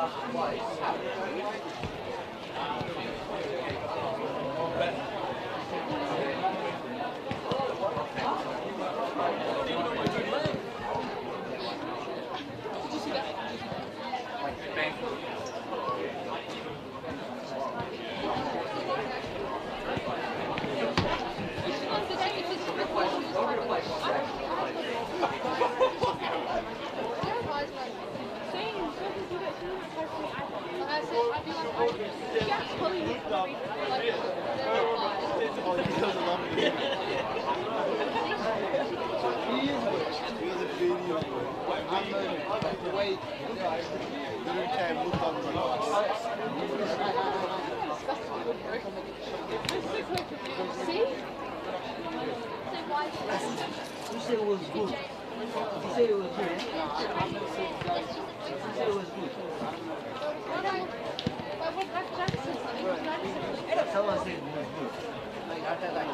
You said it was good. You said it was good. You said it was good. Someone said it was good. Like after like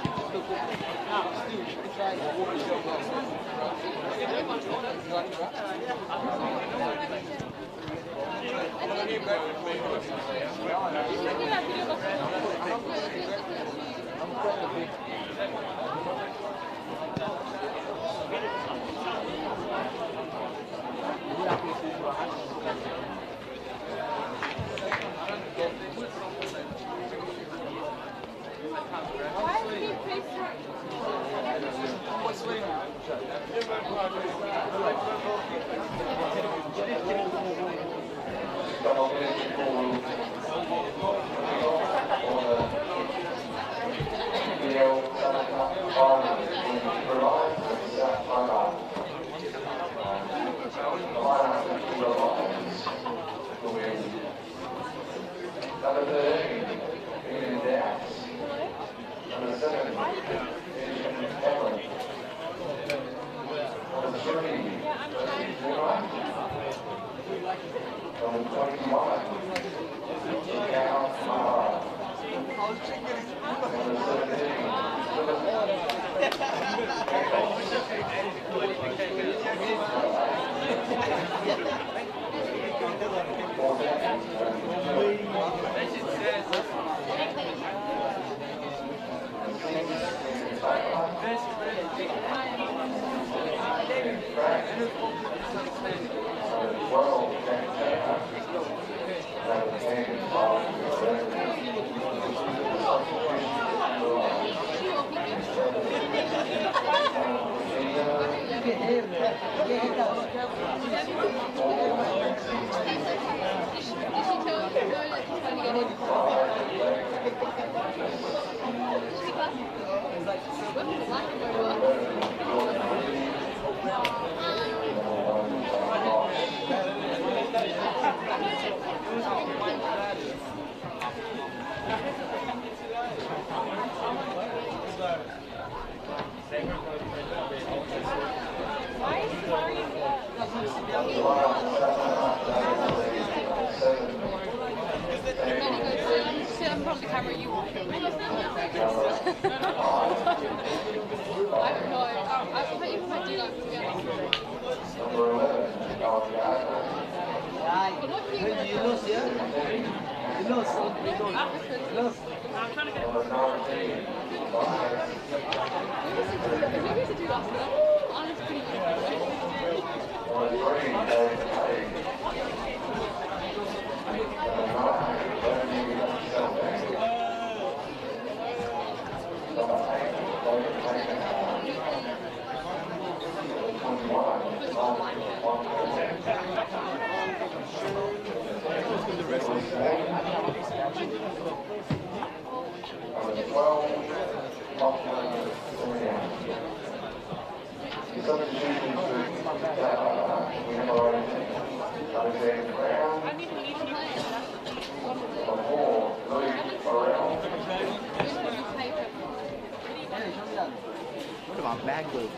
What about backwards?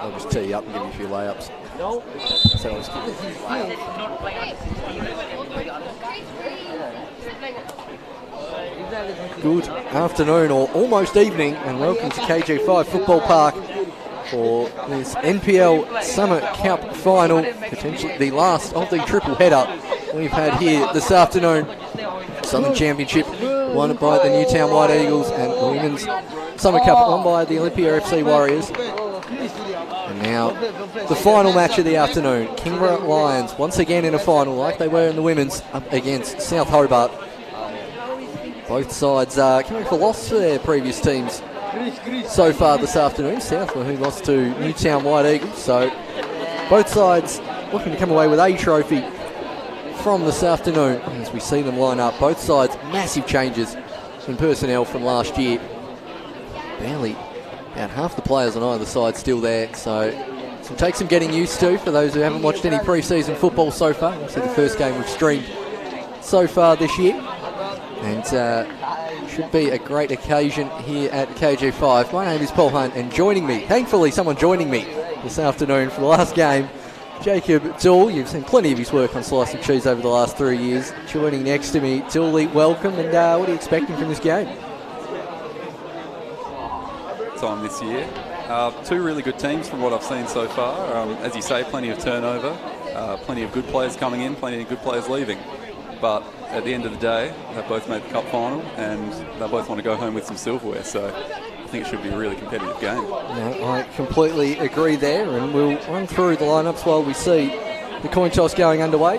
I'll just tee you up and give you a few layups. No. So I'll just give you Good afternoon, or almost evening, and welcome to KG5 Football Park for this NPL Summer Cup final, potentially the last of the triple header we've had here this afternoon. Southern Championship won by the Newtown White Eagles, and the Women's Summer Cup won by the Olympia FC Warriors. And now the final match of the afternoon, Kingborough Lions once again in a final like they were in the women's, up against South Hobart. Both sides coming for loss to their previous teams so far this afternoon. South, who lost to Newtown White Eagles, so both sides looking to come away with a trophy from this afternoon as we see them line up. Both sides massive changes in personnel from last year. Barely about half the players on either side still there, so it'll take some getting used to for those who haven't watched any pre-season football so far. Obviously the first game we've streamed so far this year, and should be a great occasion here at KG5. My name is Paul Hunt, and joining me, thankfully someone joining me this afternoon for the last game, Jacob Dool. You've seen plenty of his work on Slice and Cheese over the last 3 years. Joining next to me, Dooley, welcome, and what are you expecting from this game? Time this year. Two really good teams from what I've seen so far. As you say, plenty of turnover, plenty of good players coming in, plenty of good players leaving. But at the end of the day, they both made the cup final and they both want to go home with some silverware. So I think it should be a really competitive game. No, I completely agree there, and we'll run through the lineups while we see the coin toss going underway.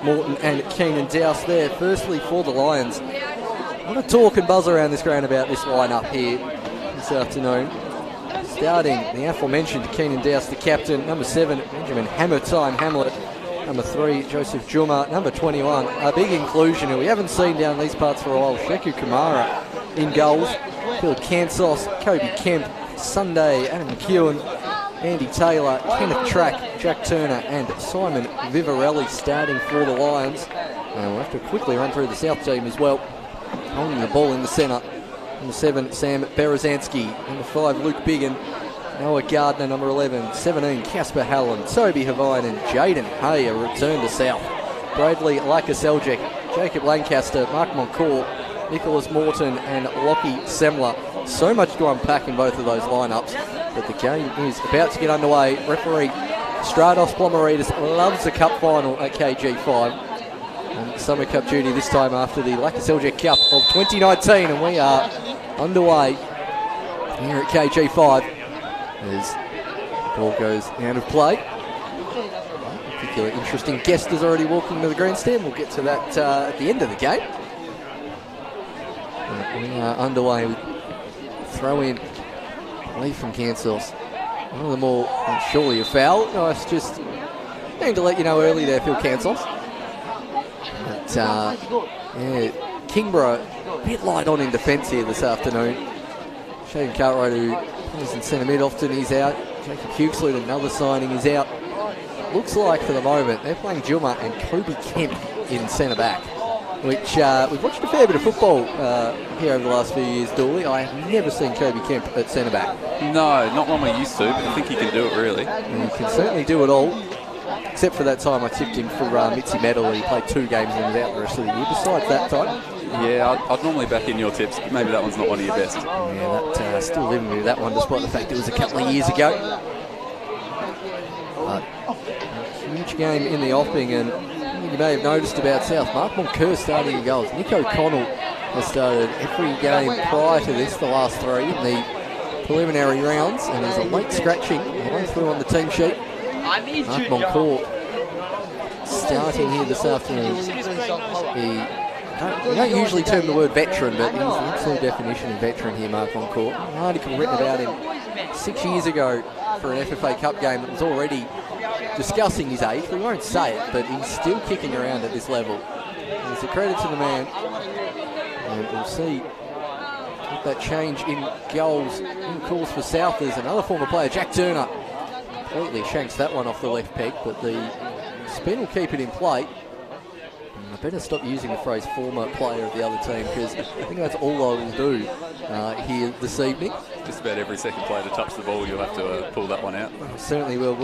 Morton and Keenan Dowse there. Firstly for the Lions. A lot of talk and buzz around this ground about this lineup here this afternoon. Starting the aforementioned Keenan Dowse, the captain. Number 7, Benjamin Hamlet. Number 3, Joseph Juma. Number 21, a big inclusion who we haven't seen down these parts for a while, Sheku Kamara in goals. Phil Kansos, Kobe Kemp, Sunday, Adam McEwen, Andy Taylor, Kenneth Track, Jack Turner and Simon Vivarelli starting for the Lions. And we'll have to quickly run through the South team as well. Holding the ball in the centre. Number 7, Sam Berezanski. Number 5, Luke Biggin. Noah Gardner, number 11. 17, Casper Hallam. Toby Havine and Jaden Hay, a return to South. Bradley Lakaseljic, Jacob Lancaster, Mark Moncourt, Nicholas Morton and Lockie Semler. So much to unpack in both of those lineups, but the game is about to get underway. Referee Stratos Plomaridis loves the cup final at KG5. And Summer Cup duty this time after the Lakaseljic Cup of 2019, and we are underway here at KG5 as the ball goes out of play. A particular interesting guest is already walking to the grandstand. We'll get to that at the end of the game. We are underway. We throw in lead from Cancels. One of them all, surely a foul. Nice, just keen to let you know early there, Phil Cansos. But, yeah, Kingborough a bit light on in defence here this afternoon. Shaden Cartwright, who plays in centre mid often, he's out. Jacob Huxley, another signing, is out. Looks like for the moment they're playing Juma and Kobe Kemp in centre back, which we've watched a fair bit of football here over the last few years, Dawley. I have never seen Kobe Kemp at centre back. No, not one we used to, but I think he can do it really. And he can certainly do it all, except for that time I tipped him for Mitzi Medal. He played 2 games and was out the rest of the year. Besides that time, yeah, I'd normally back in your tips, but maybe that one's not one of your best. Yeah, that still living with that one, despite the fact it was a couple of years ago. But a huge game in the offing, and you may have noticed about South, Mark Moncur starting in goals. Nick O'Connell has started every game prior to this, the last 3 in the preliminary rounds, and there's a late scratching right through on the team sheet. Mark Moncur starting here this afternoon. We don't usually term the word veteran, but he's the absolute definition of veteran here, Mark Moncur. An article written about him 6 years ago for an FFA Cup game that was already discussing his age. We won't say it, but he's still kicking around at this level. And it's a credit to the man. And we'll see what that change in goals in calls for South. There's another former player, Jack Turner. Completely shanks that one off the left peg, but the spin will keep it in play. I better stop using the phrase former player of the other team, because I think that's all I will do here this evening. Just about every second player to touch the ball, you'll have to pull that one out. I certainly will.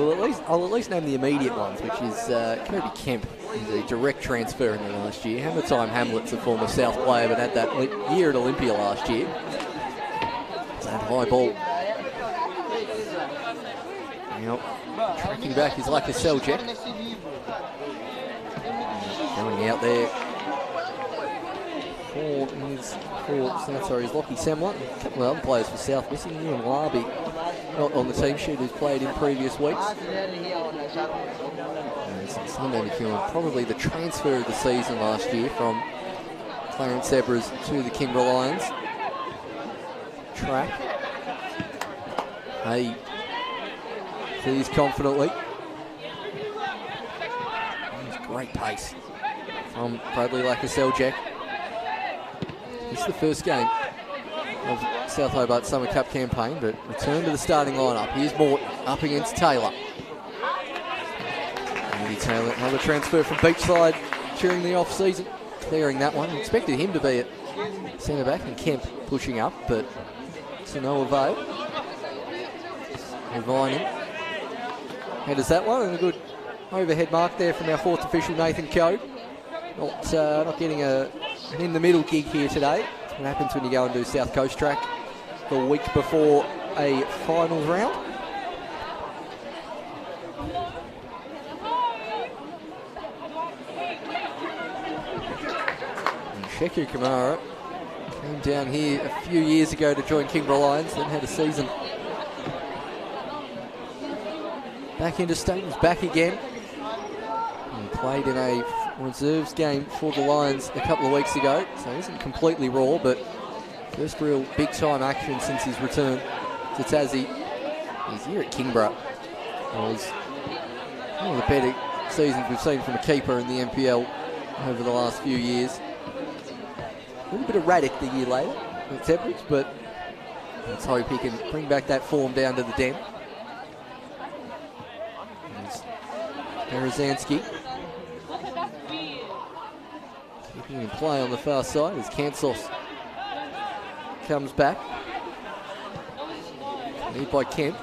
I'll at least name the immediate ones, which is Kobe Kemp. He's a direct transfer in the last year. Hammer Time Hamlet's a former South player, but had that year at Olympia last year. That high ball. Now, tracking back is like a Seljak. Going out there is Lockie Semler. A couple of other players for South missing. Ewan Larby not on the team sheet, who's played in previous weeks. Sunday McEwen, probably the transfer of the season last year from Clarence Zebras to the Kingborough Lions. Track. Hey, clears confidently. Great pace from Bradley Lacasseljak. This is the first game of South Hobart Summer Cup campaign, but return to the starting lineup. Here's Morton up against Taylor. Andy Taylor, another transfer from Beachside during the off-season, clearing that one. Expected him to be at centre back, and Kemp pushing up, but to no avail. Vining headers that one, and a good overhead mark there from our 4th official, Nathan Coe. Not getting an in-the-middle gig here today. That's what happens when you go and do South Coast Track the week before a finals round. And Sheku Kamara came down here a few years ago to join Kingborough Lions, then had a season back into state, was back again. And played in a reserves game for the Lions a couple of weeks ago, so he isn't completely raw, but first real big-time action since his return to Tassie. His year at Kingborough was one of the better seasons we've seen from a keeper in the NPL over the last few years. A little bit erratic the year later at Tedbridge, but let's hope he can bring back that form down to the den. Berezanski keeping in play on the far side as Kansos comes back. Lead by Kemp.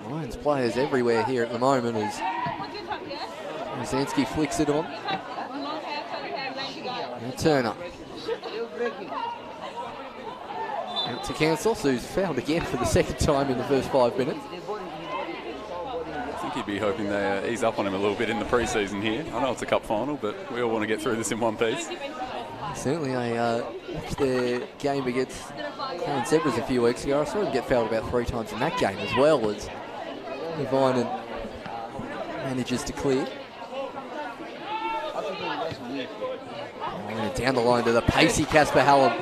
Lions players everywhere here at the moment as Berezanski flicks it on. And Turner. Out to Kansos, who's fouled again for the second time in the first 5 minutes. I think he'd be hoping they ease up on him a little bit in the pre-season here. I know it's a cup final, but we all want to get through this in one piece. Certainly, I watched their game against Clarence Zebras a few weeks ago. I saw him get fouled about 3 times in that game, as well as Vining manages to clear. Down the line to the pacey Casper Hallam.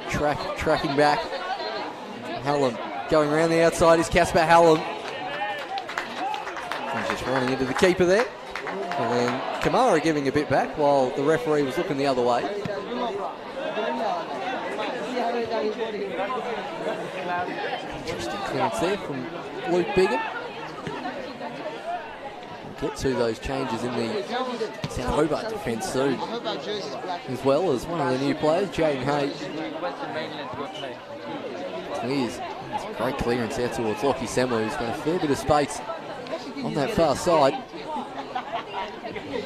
Tracking back. Hallam going around the outside is Casper Hallam. He's just running into the keeper there. And then Kamara giving a bit back while the referee was looking the other way. Interesting clearance there from Luke Biggin. We'll get to those changes in the South Hobart defence soon, as well as one of the new players, Jaden Hay. Clears. It's a great clearance out towards Lockie Semler, who's got a fair bit of space on that far side.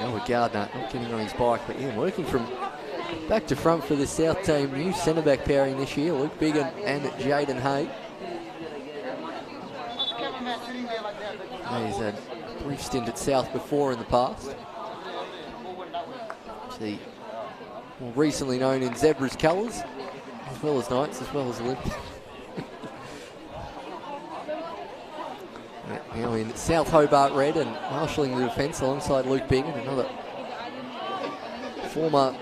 Noah Gardner not getting on his bike, but yeah, working from back to front for the South team. New centre-back pairing this year, Luke Biggin and Jaden Hay. He's had a brief stint at South before in the past. See, more recently known in Zebra's colours, as well as Knights, as well as Olympic. Now in South Hobart red and marshalling the defence alongside Luke Biggin, another former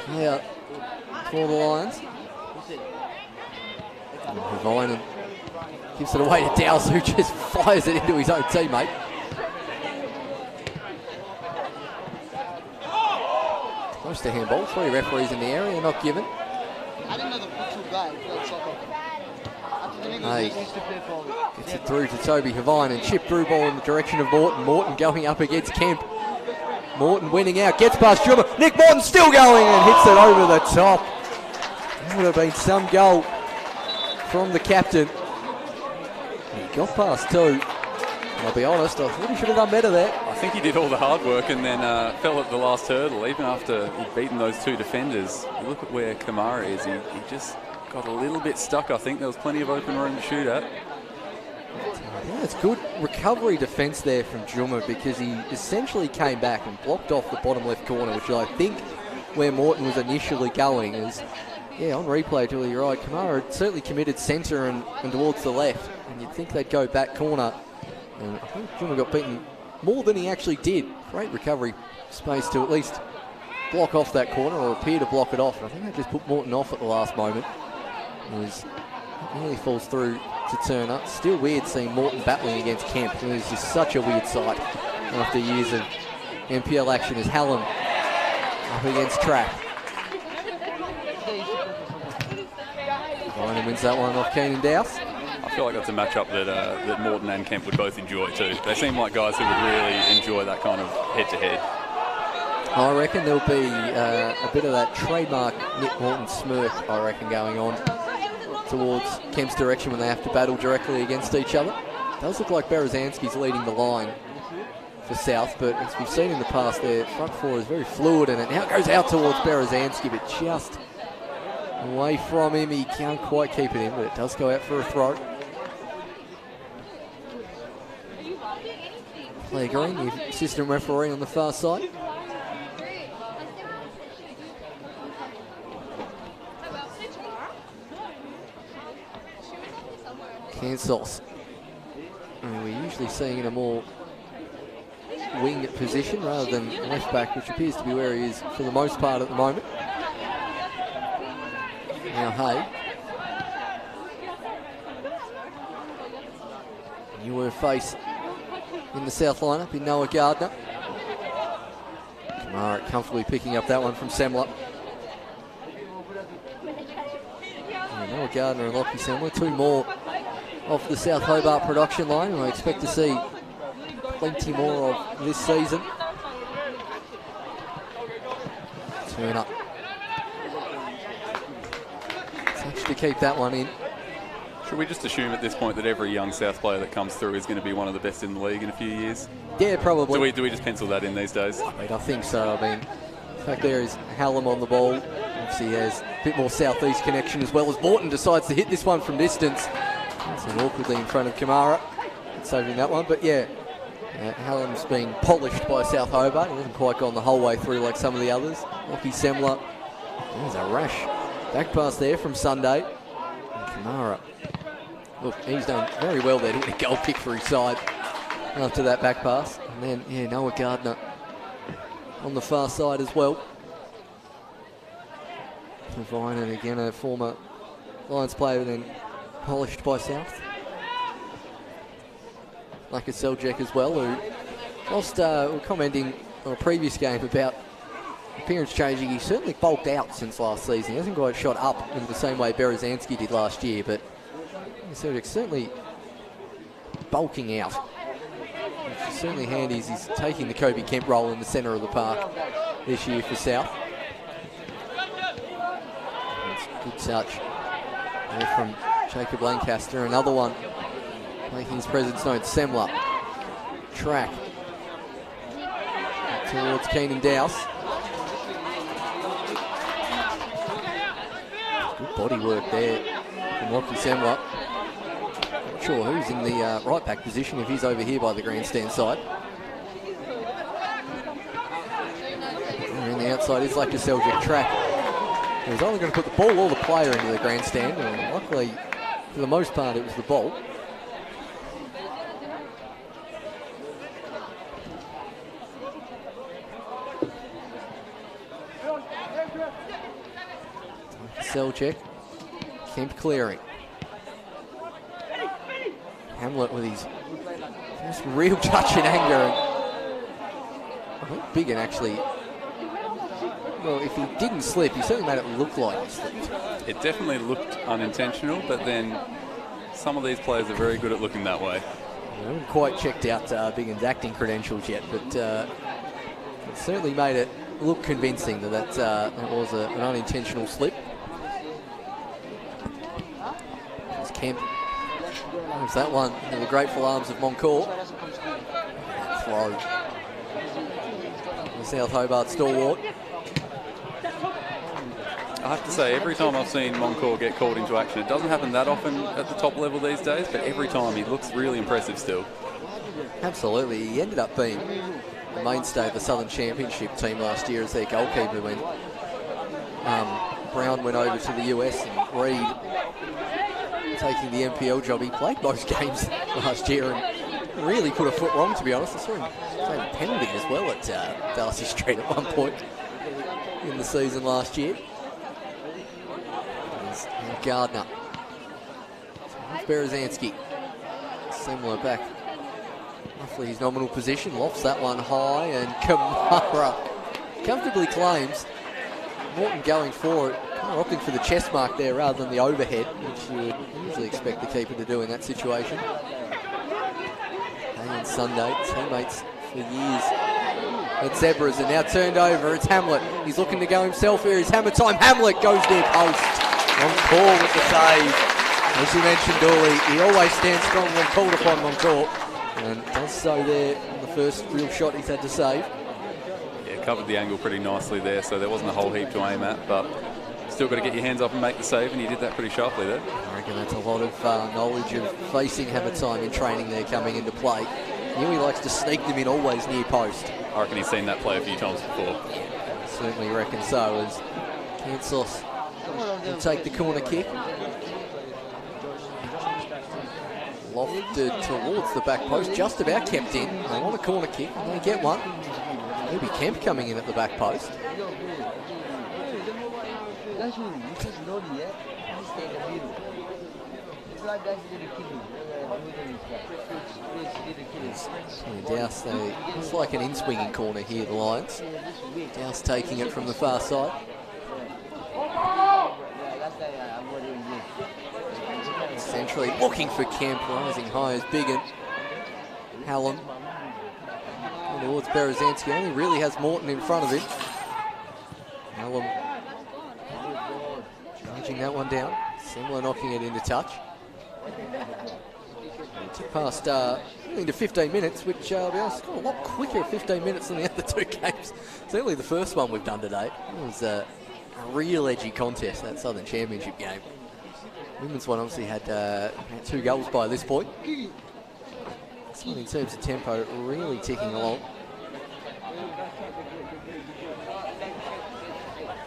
player for the Lions. Vinen gives it away to Dowse, who just fires it into his own teammate. Close to handball. 3 referees in the area, not given. I didn't know the full guy played soccer. Hey, gets it through to Toby Havine and chip through ball in the direction of Morton. Morton going up against Kemp. Morton winning out, gets past Juma. Nick Morton still going and hits it over the top. That would have been some goal from the captain. He got past 2. I'll be honest, I thought he should have done better there. I think he did all the hard work and then fell at the last hurdle, even after he'd beaten those 2 defenders. You look at where Kamara is, he just got a little bit stuck. I think there was plenty of open room to shoot at. Yeah, it's good recovery defence there from Juma, because he essentially came back and blocked off the bottom left corner, which I think where Morton was initially going is, yeah, on replay, Julie, you're right, Kamara had certainly committed centre and towards the left, and you'd think they'd go back corner. And I think Juma got beaten more than he actually did. Great recovery space to at least block off that corner, or appear to block it off. And I think they just put Morton off at the last moment. It nearly falls through to Turner. Still weird seeing Morton battling against Kemp. It was just such a weird sight after years of NPL action as Hallam up against Trapp. Ryan wins that one off Keenan Dowse. I feel like that's a matchup that Morton and Kemp would both enjoy too. They seem like guys who would really enjoy that kind of head-to-head. I reckon there'll be a bit of that trademark Nick Morton smirk, I reckon, going on towards Kemp's direction when they have to battle directly against each other. It does look like Berezanski's leading the line for South, but as we've seen in the past, their front 4 is very fluid, and it now goes out towards Berezanski, but just away from him. He can't quite keep it in, but it does go out for a throw. Claire Green, the assistant referee on the far side. Cansos. We're usually seeing in a more wing position rather than left back, which appears to be where he is for the most part at the moment. Now Hay. Newer face in the South lineup in Noah Gardner. Kamara comfortably picking up that one from Semler. Noah Gardner and Lockie Semler, 2 more off the South Hobart production line, and I expect to see plenty more of this season. Turn up. Touch to keep that one in. Should we just assume at this point that every young South player that comes through is going to be one of the best in the league in a few years? Yeah, probably. Do we just pencil that in these days? I think so. I mean, the fact there is Hallam on the ball. Obviously, he has a bit more southeast connection, as well as Morton decides to hit this one from distance. That's awkwardly in front of Kamara, saving that one. But yeah, Hallam's been polished by South Hobart. He hasn't quite gone the whole way through like some of the others. Lockie Semler. There's a rash back pass there from Sunday. And Kamara. Look, he's done very well there to hit a goal kick for his side after that back pass. And then, yeah, Noah Gardner on the far side as well. Vine, and again, a former Lions player, then polished by South. like a Seljack as well, who whilst we're commenting on a previous game about appearance changing, he certainly bulked out since last season. He hasn't quite shot up in the same way Berezanski did last year, but Seljack's certainly bulking out. Which is certainly handy as he's taking the Kobe Kemp role in the centre of the park this year for South. That's a good touch there from Jacob Lancaster. Another one making his presence known. Semler. Track towards Keenan Dowse. Good body work there from Lockie Semler. Not sure who's in the right back position if he's over here by the grandstand side. And on the outside is like a Seljack. Track. He was only going to put the ball or the player into the grandstand, and luckily, for the most part, it was the ball. Seljack. Kemp clearing. Hamlet with his first real touch in anger. I think Biggin actually, well, if he didn't slip, he certainly made it look like he slipped. It definitely looked unintentional, but then some of these players are very good at looking that way. I haven't quite checked out Biggin's acting credentials yet, but it certainly made it look convincing that that was an unintentional slip. There's Kemp. There's that one in the grateful arms of Moncourt. Throw. The South Hobart stalwart. I have to say, every time I've seen Moncourt get called into action, it doesn't happen that often at the top level these days, but every time he looks really impressive still. Absolutely. He ended up being the mainstay of the Southern Championship team last year as their goalkeeper when Brown went over to the US and Reid taking the NPL job. He played most games last year and really put a foot wrong, to be honest. I saw him take a penalty as well at Darcy Street at one point in the season last year. There's Gardner. Berezanski. Similar back. Roughly his nominal position. Lofts that one high, and Kamara comfortably claims. Morton going for it. Kind of opting for the chest mark there rather than the overhead, which you would usually expect the keeper to do in that situation. Hay and Sunday, teammates for years at Zebras, and now turned over. It's Hamlet. He's looking to go himself here. It's hammer time. Hamlet goes near post. On call with the save. As you mentioned, Dooley, he always stands strong when called upon Moncourt, and does so there in the first real shot he's had to save. Yeah, covered the angle pretty nicely there, so there wasn't a whole heap to aim at, but still got to get your hands up and make the save, and he did that pretty sharply there. I reckon that's a lot of knowledge of facing hammer time in training there coming into play. He really likes to sneak them in always near post. I reckon he's seen that play a few times before. Yeah, certainly reckon so, as Kansas will take the corner kick. Lofted towards the back post, just about kept in. They want a corner kick, and they get one. Maybe Kemp coming in at the back post. Dowse, it's like an in-swinging corner here, the Lions. Dowse taking it from the far side. Centrally looking for Kemp, rising high as Biggin. Hallam towards Berezanski, only really has Morton in front of him. Hallam charging that one down. Semler knocking it into touch. Took past into 15 minutes, which I'll be honest, got a lot quicker 15 minutes than the other two games. Certainly the first one we've done today. It was a real edgy contest, that Southern Championship game. Women's one obviously had 2 goals by this point. This one, in terms of tempo, really ticking along.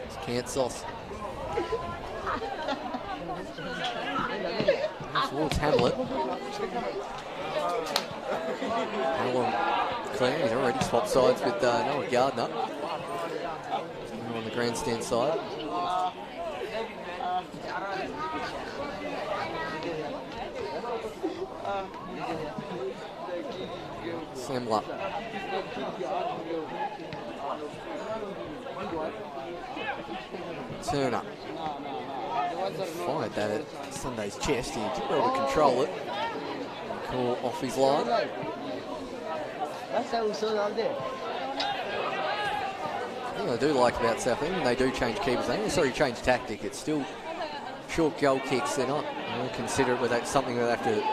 It's Kansas. Towards Hamlet. Hallam clean. He's already swapped sides with Noah Gardner. On the grandstand side. Semler. Turner. Fired that at Sunday's chest. He did well to control it. Call off his line. The thing I do like about Southend, when they do change keepers, they don't necessarily change tactic. It's still short goal kicks. They're not considerate with that, something they have to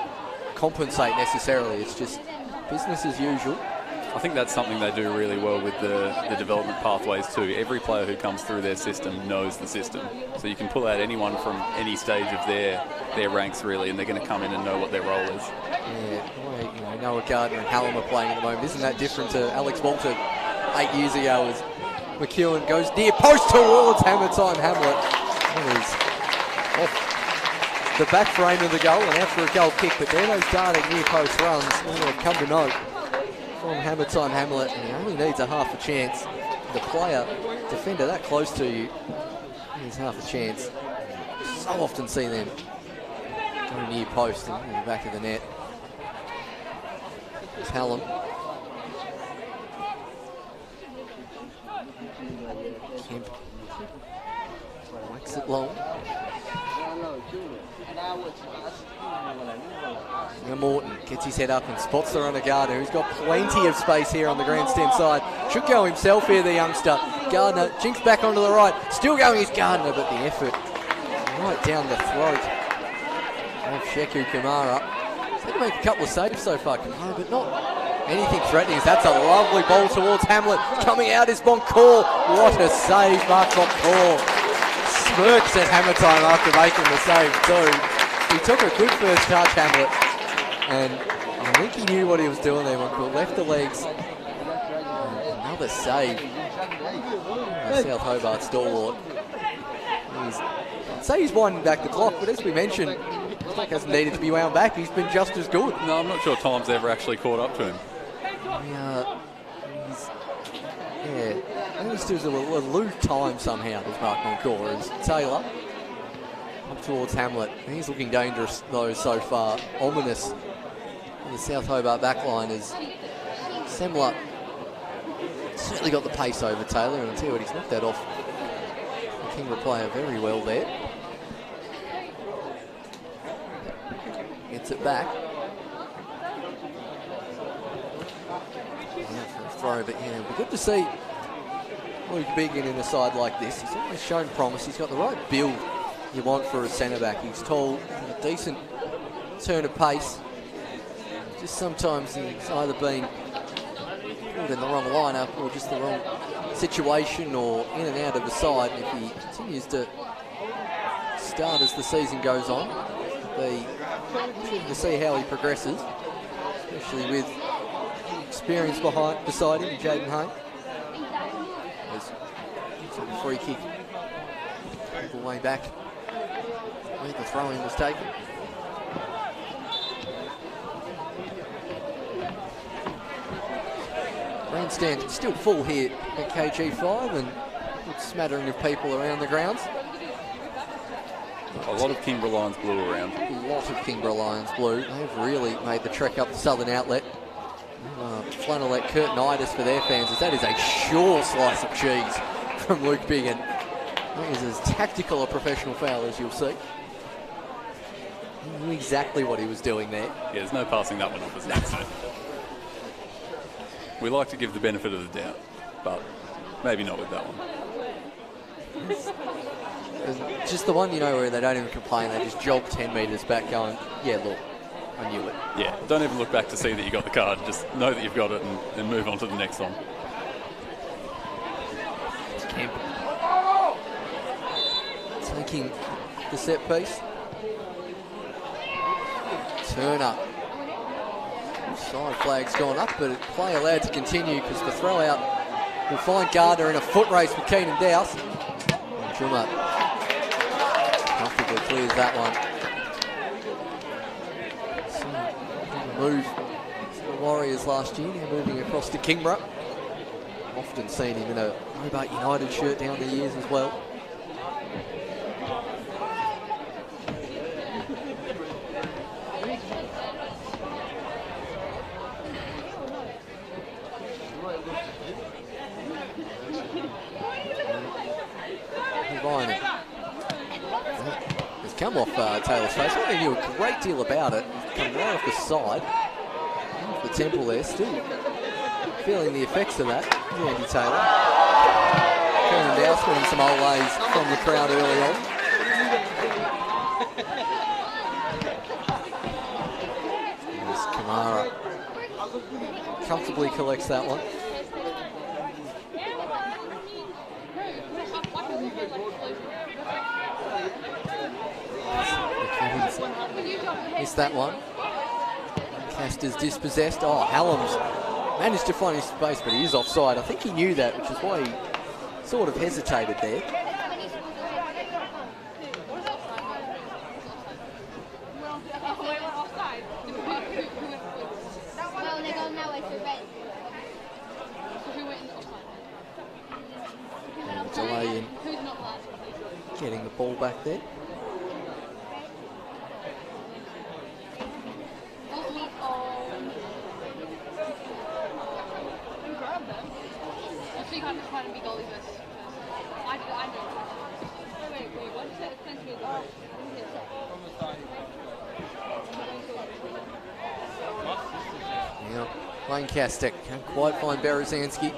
compensate necessarily. It's just business as usual. I think that's something they do really well with the development pathways too. Every player who comes through their system knows the system. So you can pull out anyone from any stage of their ranks really, and they're going to come in and know what their role is. Yeah, well, Noah Gardner and Hallam are playing at the moment. Isn't that different to Alex Walter 8 years ago as McEwen goes near post towards Hammer Time Hamlet. That is off the back frame of the goal and out for a goal kick, but there those darting near post runs have come to note from Hammer Time Hamlet, and he only needs a half a chance. The player, defender that close to you, needs half a chance. So often see them go near post and in the back of the net. It's Hallam. Kemp whacks it long. Now Morton gets his head up and spots the runner Gardner, who's got plenty of space here on the grandstand side. Should go himself here, the youngster. Gardner jinks back onto the right. Still going is Gardner, but the effort right down the throat of Sheku Kamara. He's had to make a couple of saves so far, Kamara, but not anything threatening. That's a lovely ball towards Hamlet. Coming out is Boncourt. What a save, Mark Boncourt. Smirks at Hammer Time after making the save too. He took a good first touch, Hamlet, and I think he knew what he was doing there. Boncourt left the legs. Another save. South Hobart stalwart. I'd say he's winding back the clock, but as we mentioned, the clock hasn't needed to be wound back. He's been just as good. No, I'm not sure time's ever actually caught up to him. I think he still has a loose time somehow, does Mark Boncourt, as Taylor up towards Hamlet. He's looking dangerous though so far. Ominous on the South Hobart backline as Semler certainly got the pace over Taylor, and I'll tell you what, he's knocked that off the Kingra player very well there. Gets it back. Throw, but yeah, it'll be good to see Luke Biggin in a side like this. He's always shown promise. He's got the right build you want for a centre back. He's tall, a decent turn of pace. Just sometimes he's either been put in the wrong lineup or just the wrong situation or in and out of the side. And if he continues to start as the season goes on, be interesting to see how he progresses, especially with experience beside him, Jaden Hay. There's a free kick all the way back where the throw-in was taken. Grandstand still full here at KG5 and a good smattering of people around the grounds. A lot of Kingra Lions blue around. A lot of Kingra Lions blue. They've really made the trek up the southern outlet. Flannelette curtainitis for their fans, as that is a sure slice of cheese from Luke Biggin. That is as tactical a professional foul as you'll see. He knew exactly what he was doing there. Yeah, there's no passing that one off as an accident. We like to give the benefit of the doubt, but maybe not with that one. It's just the one, you know, where they don't even complain, they just jog 10 metres back going, yeah, look, I knew it. Yeah, don't even look back to see that you got the card. Just know that you've got it and move on to the next one. It's Kemp taking the set piece. Turner. Side flag's gone up, but play allowed to continue because the throw out will find Gardner in a foot race with Keenan Dowse. Juma comfortably clears that one. Move to the Warriors last year, now moving across to Kingra. Often seen him in a Hobart United shirt down the years as well. Ryan has come off Taylor's face. I think he knew a great deal about it. Come right off the side, off the temple there, still feeling the effects of that. Andy Taylor. Keenan Dowse winning some old lays from the crowd early on. There's Kamara. Comfortably collects that one. Missed that one. Caster's dispossessed. Oh, Hallam's managed to find his space, but he is offside. I think he knew that, which is why he sort of hesitated there. Delay in getting the ball back there. Yeah, Lancaster can't quite find Berezanski.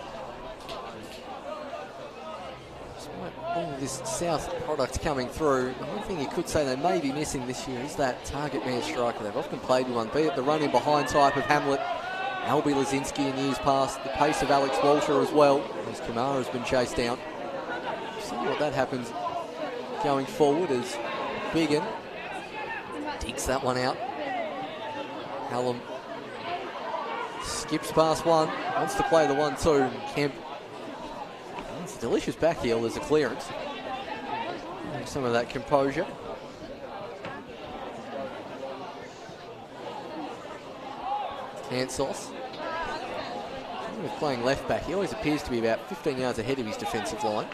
Despite all this South product coming through, the one thing you could say they may be missing this year is that target man striker. They've often played with one, be it the running behind type of Hamlet, Albie Lazinski in years past, the pace of Alex Walter as well, as Kamara has been chased down. See what that happens going forward as Biggin digs that one out. Hallam skips past one, wants to play the 1-2. Kemp, it's a delicious back heel, there's a clearance. Some of that composure. Hansos. Playing left back, he always appears to be about 15 yards ahead of his defensive line.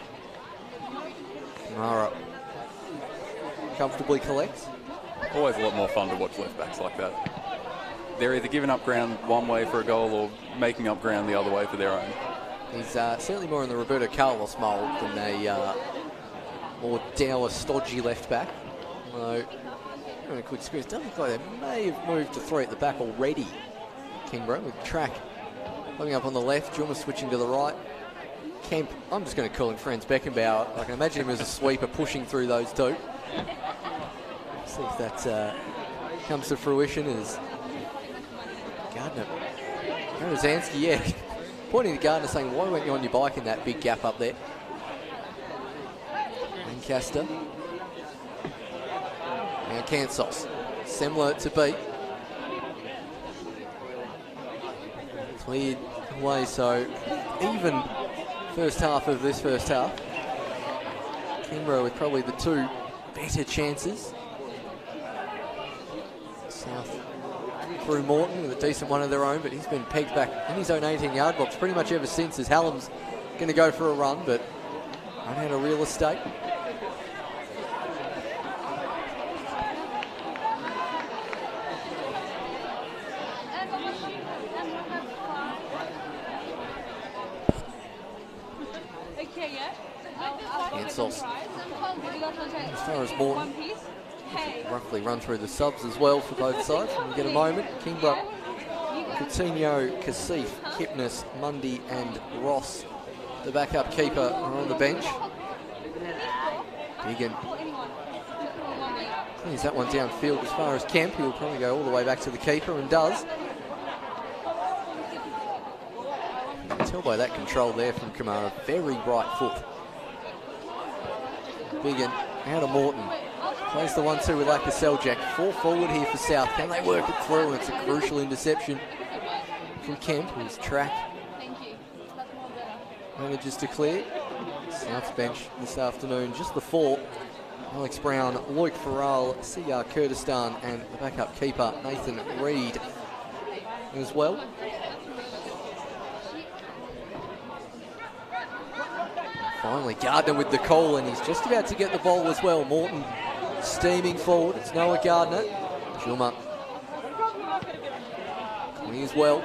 Kamara comfortably collects. Always a lot more fun to watch left backs like that. They're either giving up ground one way for a goal or making up ground the other way for their own. He's certainly more in the Roberto Carlos mould than a more dour, stodgy left back. Although, a quick squeeze, doesn't look like they may have moved to 3 at the back already. Kingborough with Track coming up on the left, Juma switching to the right. Kemp, I'm just going to call him Franz Beckenbauer. I can imagine him as a sweeper pushing through those two. See if that comes to fruition as Gardner. Berezanski, yeah, pointing to Gardner saying, why weren't you on your bike in that big gap up there? Lancaster. Now Kansos, similar to beat. Cleared away, so even first half of this first half. Canberra with probably the 2 better chances. South through Morton with a decent one of their own, but he's been pegged back in his own 18-yard box pretty much ever since, as Hallam's going to go for a run, but run out of real estate. As far as Morton, roughly run through the subs as well for both sides when we get a moment. Kingborough, Coutinho, Kasif, Kipnis, Mundy and Ross, the backup keeper, are on the bench. Biggin clears that one downfield as far as Kemp. He'll probably go all the way back to the keeper and does. You can tell by that control there from Kamara, very right foot. Biggin out of Morton. Plays the 1-2 with Lakaseljak. 4 forward here for South. Can they work it through? And it's a crucial interception from Kemp, whose Track manages to clear. South's bench this afternoon, just the 4. Alex Brown, Loic Farrell, C.R. Kurdistan, and the backup keeper, Nathan Reid, as well. Finally, Gardner with the call, and he's just about to get the ball as well. Morton steaming forward. It's Noah Gardner. Juma clears well.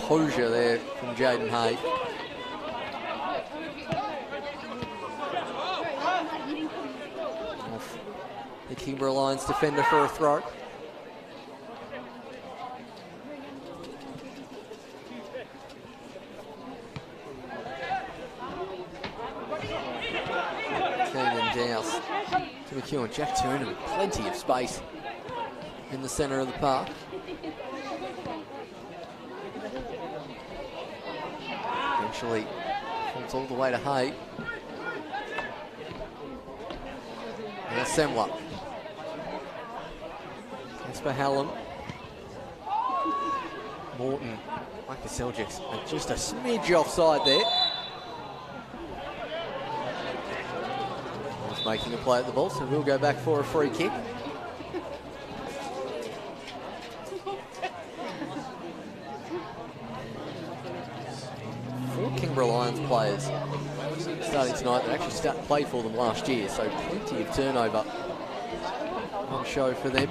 composure there from Jaden Hay. Off the Kingborough Lions defender for a throw. Dowse to McEwen. Jack Turner with plenty of space in the centre of the park. Eventually falls all the way to Hay. Now Semler. Casper Hallam. Morton. Micah Seljiks just a smidge offside there. Making a play at the ball, so we'll go back for a free kick. Four Kingborough Lions players starting tonight that actually played for them last year, so plenty of turnover on show for them.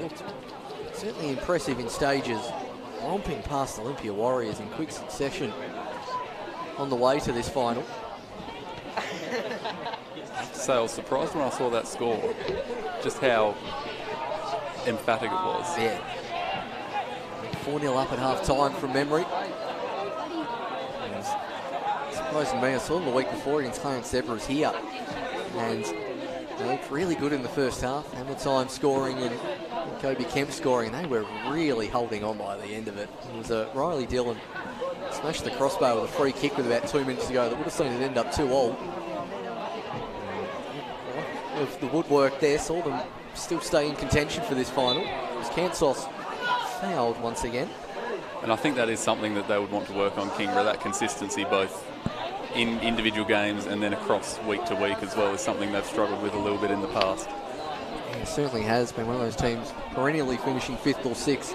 Looked certainly impressive in stages, romping past Olympia Warriors in quick succession on the way to this final. So I was surprised when I saw that score, just how emphatic it was. Yeah. 4-0 up at half time from memory. Surprising me, I saw them the week before against Clarence Zebras here. And they looked really good in the first half. Hamilton scoring and Kobe Kemp scoring. They were really holding on by the end of it. It was Riley Dillon smashed the crossbar with a free kick with about 2 minutes to go. That would have seen it end up 2-2. Of the woodwork there, saw them still stay in contention for this final. As Kansos fouled once again. And I think that is something that they would want to work on, Kingborough, that consistency both in individual games and then across week to week as well is something they've struggled with a little bit in the past. Yeah, it certainly has been one of those teams perennially finishing 5th or 6th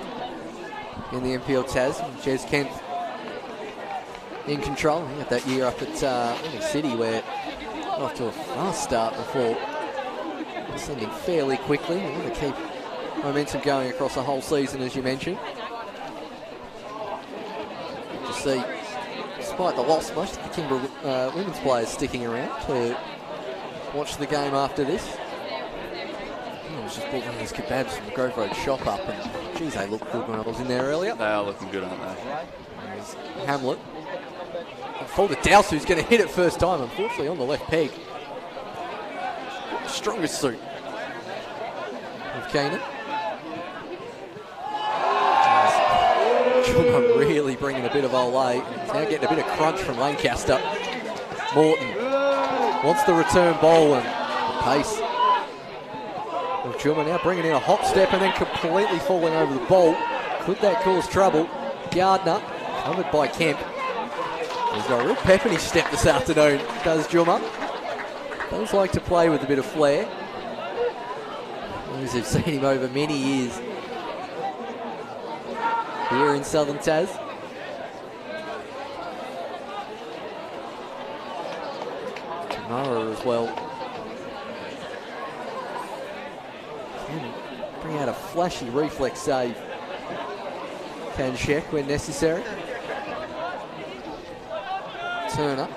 in the NPL Tas. Jez Kent in control. He had that year up at Atlantic City where off to a fast start before ascending fairly quickly. We want to keep momentum going across the whole season, as you mentioned. Good to see, despite the loss, most of the Kingborough women's players sticking around to watch the game after this. I was just bought one of these kebabs from the Grove Road shop up, and geez, they look good when I was in there earlier. They are looking good, aren't they? There's Hamlet. Fall to Dowse, who's going to hit it first time, unfortunately on the left peg. Strongest suit of Keenan. Chuma really bringing a bit of Olay. Now getting a bit of crunch from Lancaster. Morton wants the return ball and the pace of Chuma now bringing in a hop step and then completely falling over the ball. Could that cause trouble? Gardner covered by Kemp. He's got a real pep in his step this afternoon, does Juma. Does like to play with a bit of flair. Those who've seen him over many years here in Southern Tas. Kamara as well. Can bring out a flashy reflex save. Can check when necessary. Turner.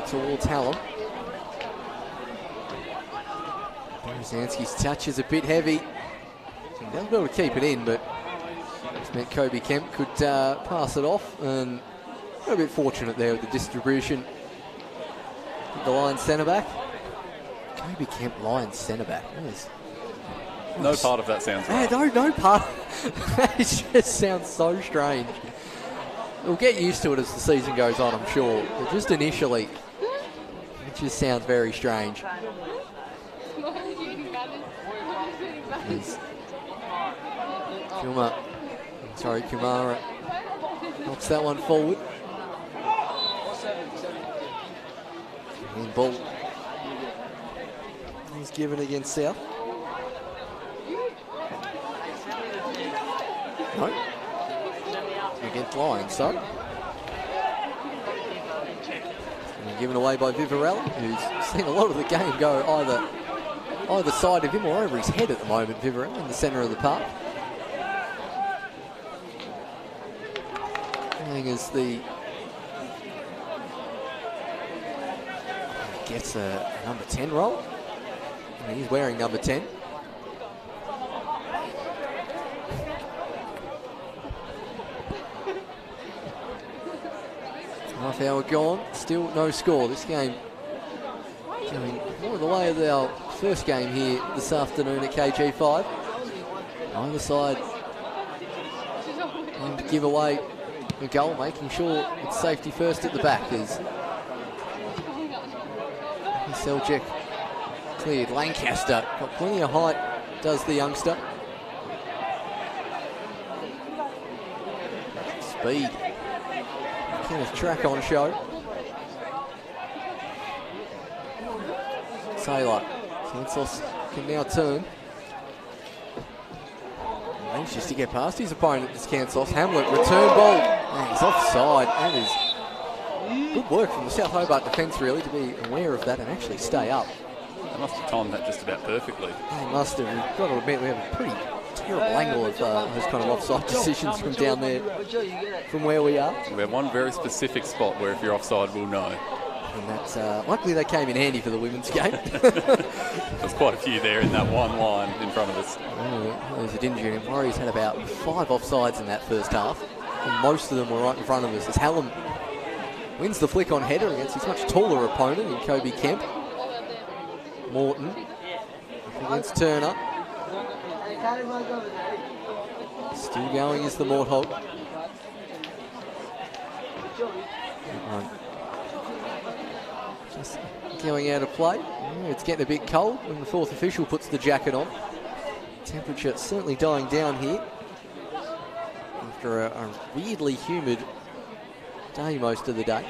Towards Hallam. Berezanski's touch is a bit heavy. They'll be able to keep it in, but it's meant Kobe Kemp could pass it off, and a bit fortunate there with the distribution. The Lions centre back. Kobe Kemp, Lions centre back. No part of that sounds right. No part. It just sounds so strange. We'll get used to it as the season goes on, I'm sure. But just initially, it just sounds very strange. Kumara knocks that one forward. And ball is given against South. No. Against Lions, so. And given away by Vivarella, who's seen a lot of the game go either either side of him or over his head at the moment, Viverell, in the centre of the park. Playing as the... gets a number 10 role. And he's wearing number 10. Half hour gone, still no score. This game going more the way of our first game here this afternoon at KG5. Either side and to give away a goal, making sure it's safety first at the back as Seljuk cleared. Lancaster got plenty of height, does the youngster. Speed. Kenneth track on show. Taylor. Santos can now turn. Anxious to get past his opponent, this Kansas. Hamlet, return ball. And he's offside. That is good work from the South Hobart defence, really, to be aware of that and actually stay up. They must have timed that just about perfectly. They must have. We've got to admit, we have a pretty terrible angle of those kind of offside decisions from down there, from where we are. We have one very specific spot where if you're offside, we'll know. And that's, luckily they came in handy for the women's game. There's quite a few there in that one line in front of us. Oh, there's a danger. And Warriors had about 5 offsides in that first half. And most of them were right in front of us as Hallam wins the flick on header against his much taller opponent in Kobe Kemp. Morton against Turner. Still going is the Morthog. Just going out of play. It's getting a bit cold when the fourth official puts the jacket on. Temperature certainly dying down here after a weirdly humid day most of the day.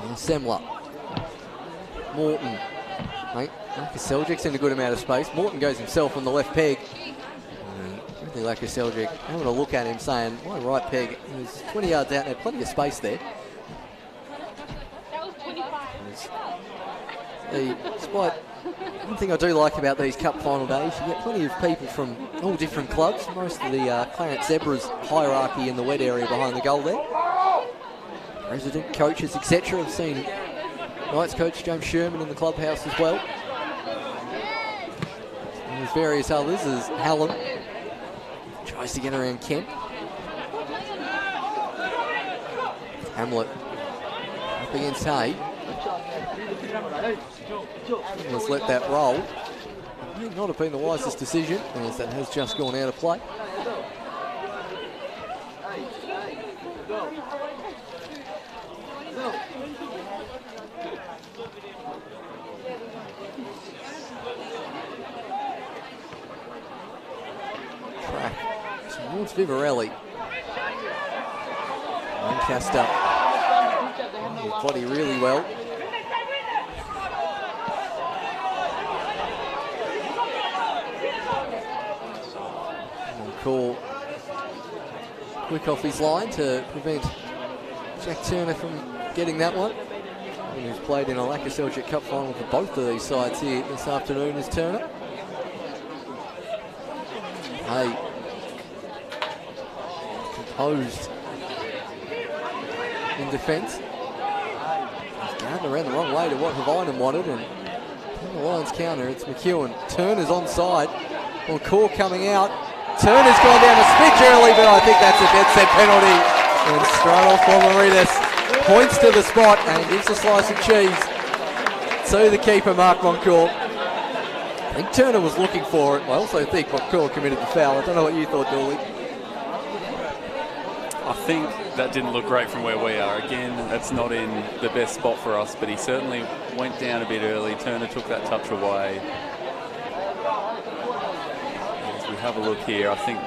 And Semler. Morton. Marcus Seljuk's in a good amount of space. Morton goes himself on the left peg. Really like Seljuk having a look at him saying, my right peg is 20 yards out there, plenty of space there. Despite one thing I do like about these cup final days, you get plenty of people from all different clubs. Most of the Clarence Zebras hierarchy in the wet area behind the goal there. President, coaches, etc. I've seen Knights coach James Sherman in the clubhouse as well. And there's various others as Hallam tries to get around Kemp. Hamlet up against Hay. Let's let that roll. May not have been the wisest decision, as that has just gone out of play. Track towards Vivarelli. Lancaster. His body really well. Call quick off his line to prevent Jack Turner from getting that one. And who's played in a Lacka Seljuk Cup final for both of these sides here this afternoon is Turner. Hey, composed in defence. Gardner ran the wrong way to what Havinen wanted, and on the Lions counter, it's McEwen. Turner's onside. Well, Core coming out. Turner's gone down a smidge early, but I think that's a dead set penalty. And straight off Formarides points to the spot and gives a slice of cheese to the keeper, Mark Moncourt. I think Turner was looking for it. I also think Moncourt committed the foul. I don't know what you thought, Dooley. I think that didn't look great from where we are. Again, that's not in the best spot for us, but he certainly went down a bit early. Turner took that touch away. Have a look here, I think.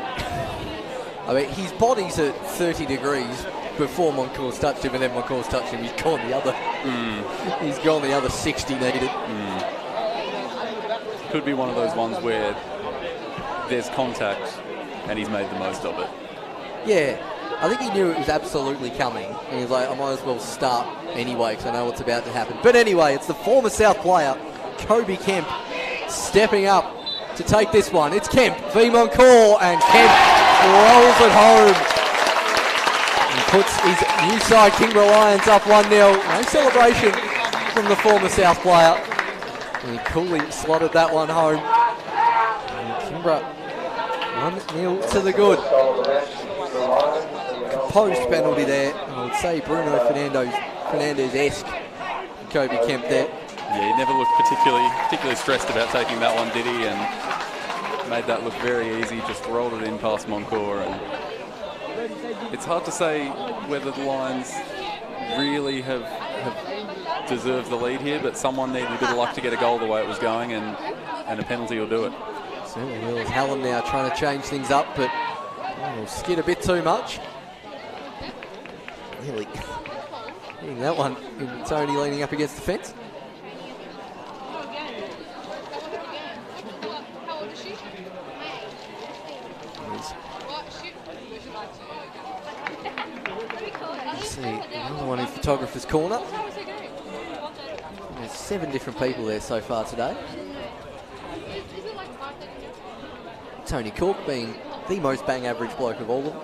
I mean, his body's at 30 degrees before Moncourt's touched him, and then Moncourt's touched him. He's gone the other. He's gone the other 60 needed. Could be one of those ones where there's contact, and he's made the most of it. Yeah, I think he knew it was absolutely coming. And he was like, I might as well start anyway because I know what's about to happen. But anyway, it's the former South player Kobe Kemp stepping up to take this one. It's Kemp v Moncourt, and Kemp rolls it home and puts his new side Kingborough Lions up 1-0. No celebration from the former South player. And he coolly slotted that one home. And Kingborough 1-0 to the good. Post penalty there. I would say Bruno Fernandez-esque. Kobe Kemp there. Yeah, he never looked particularly stressed about taking that one, did he? And made that look very easy. Just rolled it in past Moncourt. And it's hard to say whether the Lions really have deserved the lead here, but someone needed a bit of luck to get a goal the way it was going, and a penalty will do it. Certainly will. Hallam now trying to change things up, but will skid a bit too much. Nearly hitting that one. Tony leaning up against the fence. Let's see, another one in photographer's corner. There's 7 different people there so far today. Tony Cook being the most bang average bloke of all of them.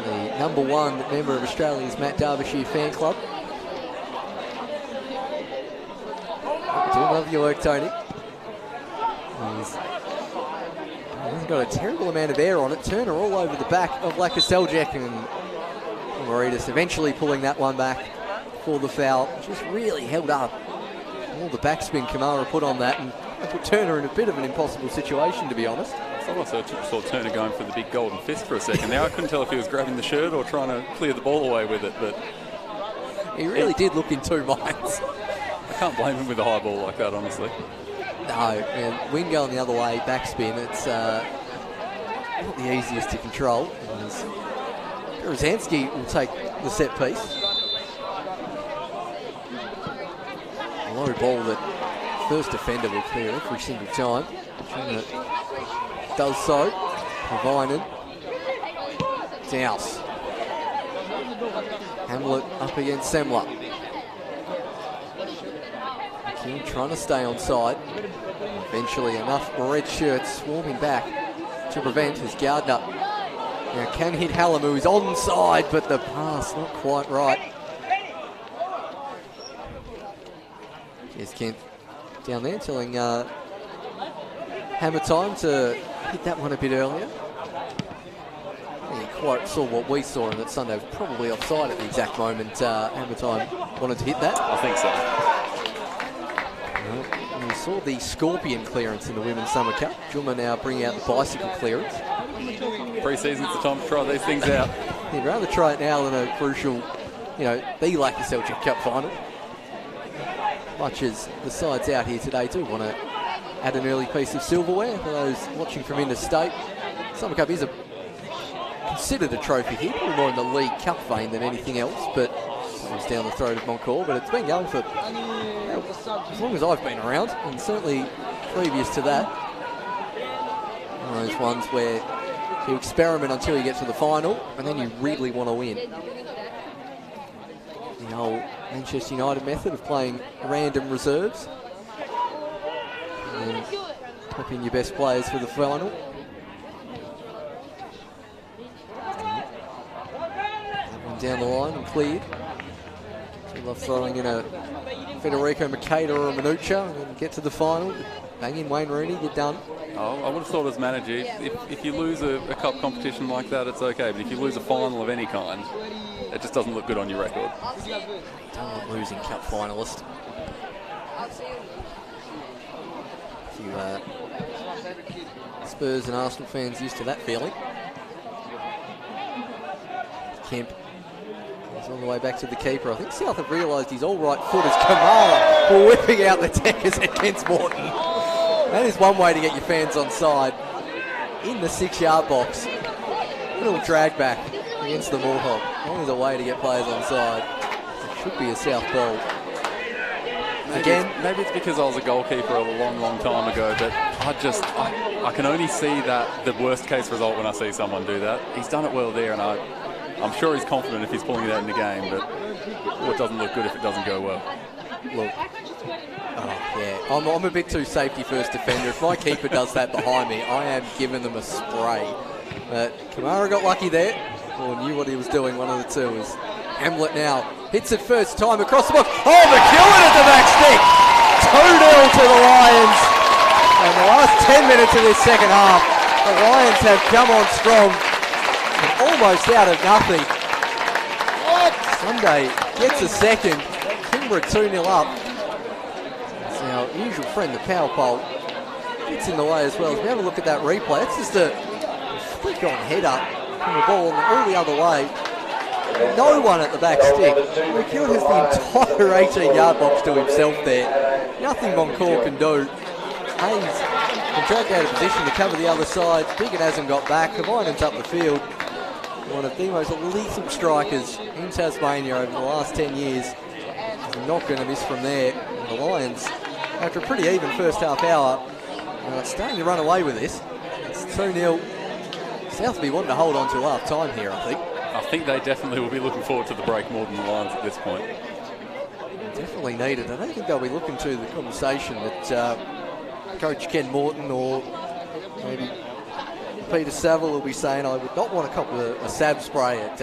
The number 1 member of Australia's Matt Derbyshire fan club. Do love your work, Tony. He's got a terrible amount of air on it. Turner all over the back of Lakaseljak, and Mauritis eventually pulling that one back for the foul. Just really held up all the backspin Kamara put on that, and put Turner in a bit of an impossible situation, to be honest. I also saw Turner going for the big golden fist for a second there. I couldn't tell if he was grabbing the shirt or trying to clear the ball away with it, but he really did look in two minds. I can't blame him with a high ball like that, honestly. No, and wind going the other way, backspin, it's not the easiest to control. Berezanski will take the set piece. A low ball that first defender will clear every single time. Does so. Pavinen. Douse. Hamlet up against Semler. King trying to stay on side. Eventually enough red shirts swarming back to prevent his Gardner. Now can hit Hallam, who is onside, but the pass not quite right. Here's Kent down there telling Hammer time to hit that one a bit earlier. He quite saw what we saw, and that Sunday was probably offside at the exact moment Hammer time wanted to hit that. I think so. We saw the Scorpion clearance in the Women's Summer Cup. Juma now bringing out the bicycle clearance. Pre-season's the time to try these things out. He'd rather try it now than a crucial, the Lakaseljak Cup final. Much as the sides out here today do want to add an early piece of silverware for those watching from interstate. Summer Cup is considered a trophy here, probably more in the League Cup vein than anything else, but it was down the throat of Moncourt. But it's been going for as long as I've been around, and certainly previous to that. One of those ones where you experiment until you get to the final, and then you really want to win. The old Manchester United method of playing random reserves. And then pop in your best players for the final. That one down the line and cleared. So love throwing in a Federico Makeda or a Minucha and then get to the final. Bang in Wayne Rooney, you're done. Oh, I would have thought as manager, if you lose a cup competition like that, it's okay. But if you lose a final of any kind, it just doesn't look good on your record. You don't want losing cup finalist. Spurs and Arsenal fans used to that feeling. Kemp is on the way back to the keeper. I think South have realised his all-right foot is Kamara whipping out the deckers against Morton. That is one way to get your fans on side. In the 6-yard box. A little drag back against the Warthog. That is a way to get players on side. It should be a South ball. Maybe it's because I was a goalkeeper a long, long time ago, but I can only see that the worst case result when I see someone do that. He's done it well there, and I'm sure he's confident if he's pulling it out in the game, but Well, it doesn't look good if it doesn't go well. Look. Oh, yeah. I'm a bit too safety first defender. If my keeper does that behind me, I am giving them a spray. But Kamara got lucky there, or knew what he was doing. One of the two is Hamlet now. Hits it first time across the box. Oh, McEwen at the back stick. 2-0 to the Lions. And the last 10 minutes of this second half, the Lions have come on strong. And almost out of nothing. Sunday gets a second. Kimbra 2-0 up. It's our usual friend, the power pole. Gets in the way as well. As we have a look at that replay, it's just a flick-on header from the ball all the other way. No one at the back stick. McEwen has the entire 18-yard box to himself there. Nothing Moncourt can do. Hayes can drag out of position to cover the other side. Biggin hasn't got back. Kavinen's up the field. One of the most lethal strikers in Tasmania over the last 10 years. He's not going to miss from there. And the Lions, after a pretty even first half hour, are starting to run away with this. It's 2-0. South will be wanting to hold on to half time here, I think. I think they definitely will be looking forward to the break more than the Lions at this point. Definitely needed. I don't think they'll be looking to the conversation that Coach Ken Morton or maybe Peter Saville will be saying, I would not want to cop a Sav spray at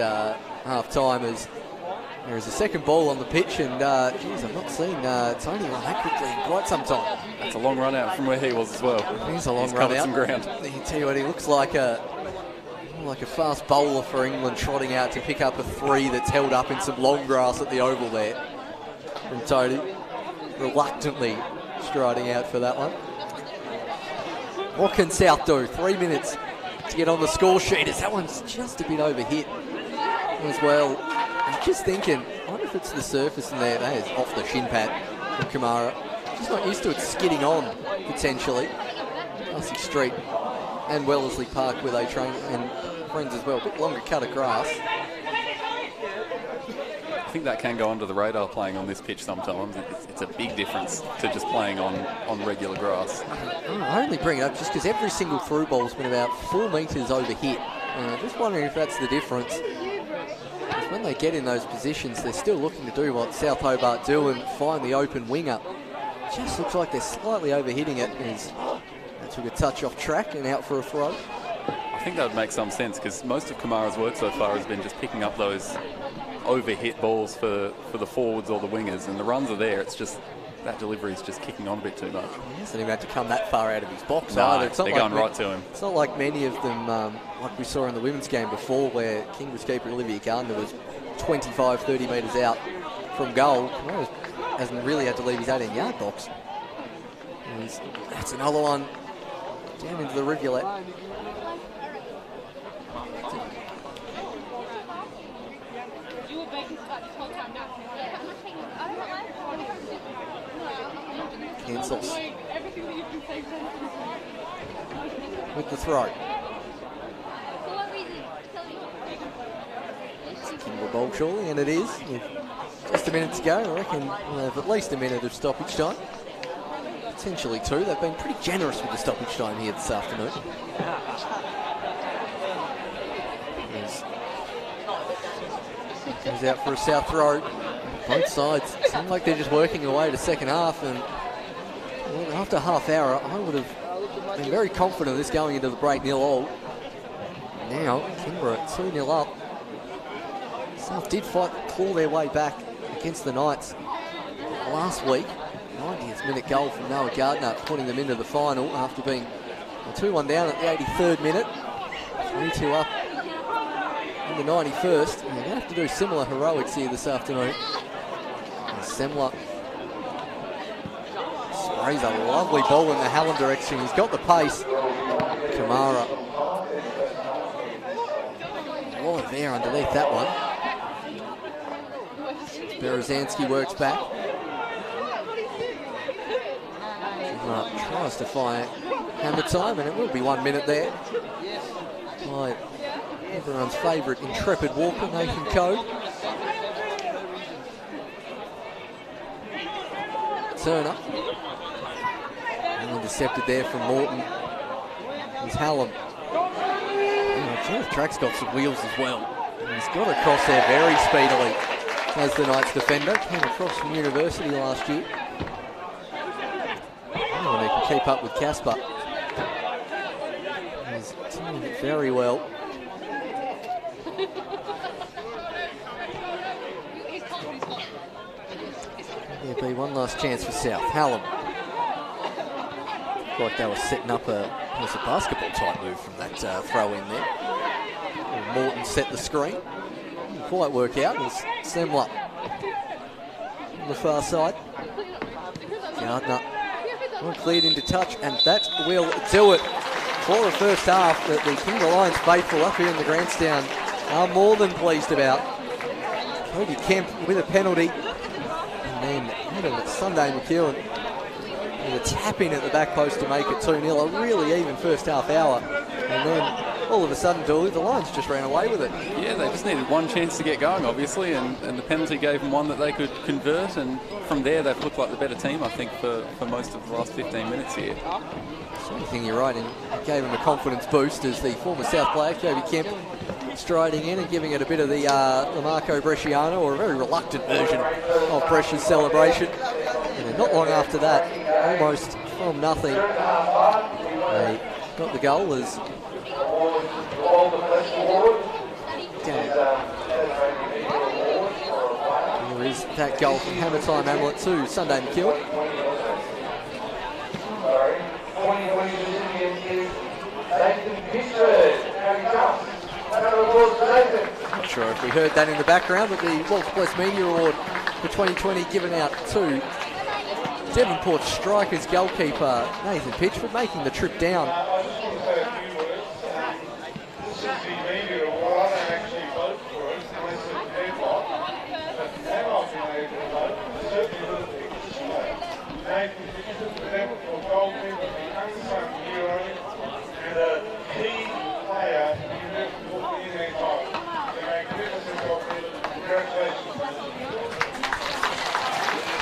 half time, as there is a second ball on the pitch, and geez, I've not seen Tony run that quickly in quite some time. That's a long run out from where he was as well. It is a long run out. Some ground. You can tell you what, he looks like a fast bowler for England, trotting out to pick up a three that's held up in some long grass at the oval there. From Tony, reluctantly striding out for that one. What can South do? 3 minutes to get on the score sheet, as that one's just a bit overhit as well. I'm just thinking, I wonder if it's the surface in there. That is off the shin pad from Kamara. Just not used to it skidding on, potentially. Darcy Street and Wellesley Park, where they train, and friends as well. A bit longer cut of grass. I think that can go under the radar playing on this pitch sometimes. It's a big difference to just playing on regular grass. I only bring it up just because every single through ball's been about 4 metres over hit. Just wondering if that's the difference. Because when they get in those positions, they're still looking to do what South Hobart do and find the open winger. Just looks like they're slightly overhitting it, as they took a touch off track and out for a throw. I think that would make some sense, because most of Kamara's work so far has been just picking up those overhit balls for the forwards or the wingers, and the runs are there. It's just that delivery is just kicking on a bit too much. He hasn't even had to come that far out of his box either. It's not they're like going right to him. It's not like many of them, like we saw in the women's game before, where King's keeper Olivia Gardner was 25, 30 metres out from goal. Kamara hasn't really had to leave his 18-yard box. And that's another one down into the rivulet. Cancels with the throw. It's a Kimber ball surely, and it is. With just a minute to go, I reckon we'll have at least a minute of stoppage time. Potentially two. They've been pretty generous with the stoppage time here this afternoon. Goes out for a South throw. Both sides seem like they're just working away to second half, and well, after half hour I would have been very confident of this going into the break 0-0. Now Kimbra 2-0 up. South did claw their way back against the Knights last week. 90th minute goal from Noah Gardner, putting them into the final after being 2-1 down at the 83rd minute. 3-2 up in the 91st. They're going to have to do similar heroics here this afternoon. Semler sprays a lovely ball in the Hallam direction. He's got the pace. Kamara. Well, there underneath that one. Berezanski works back. Tries to find hammer time, and it will be 1 minute there. By everyone's favourite intrepid walker, Nathan Coe. Turner. And intercepted there from Morton. Here's Hallam. Track's got some wheels as well. And he's got across there very speedily. as the Knights defender. Came across from university last year. Anyone who can keep up with Casper. He's doing it very well. There'll be one last chance for South. Hallam. Like they were setting up a basketball type move from that throw in there. And Morton set the screen. Didn't quite work out. It was Semler on the far side. Gardner well cleared into touch, and that will do it for the first half that the Kingdom Lions faithful up here in the grandstand are more than pleased about. Cody Kemp with a penalty, and then Sunday McEwen with a tap in at the back post to make it 2-0. A really even first half hour, and then all of a sudden, Dooley, the Lions just ran away with it. Yeah, they just needed one chance to get going, obviously, and the penalty gave them one that they could convert, and from there they've looked like the better team, I think, for most of the last 15 minutes here. So I think you're right, and it gave him a confidence boost as the former South player, Kobe Kemp, striding in and giving it a bit of the Marco Bresciano, or a very reluctant version of Brescia's celebration. And then not long after that, almost from nothing, they got the goal as there is that goal from Hammer Time Hamlet to Sunday McEwen. Not sure if we heard that in the background, but the Walter Bliss Media Award for 2020 given out to Devonport Strikers goalkeeper Nathan Pitchford, making the trip down.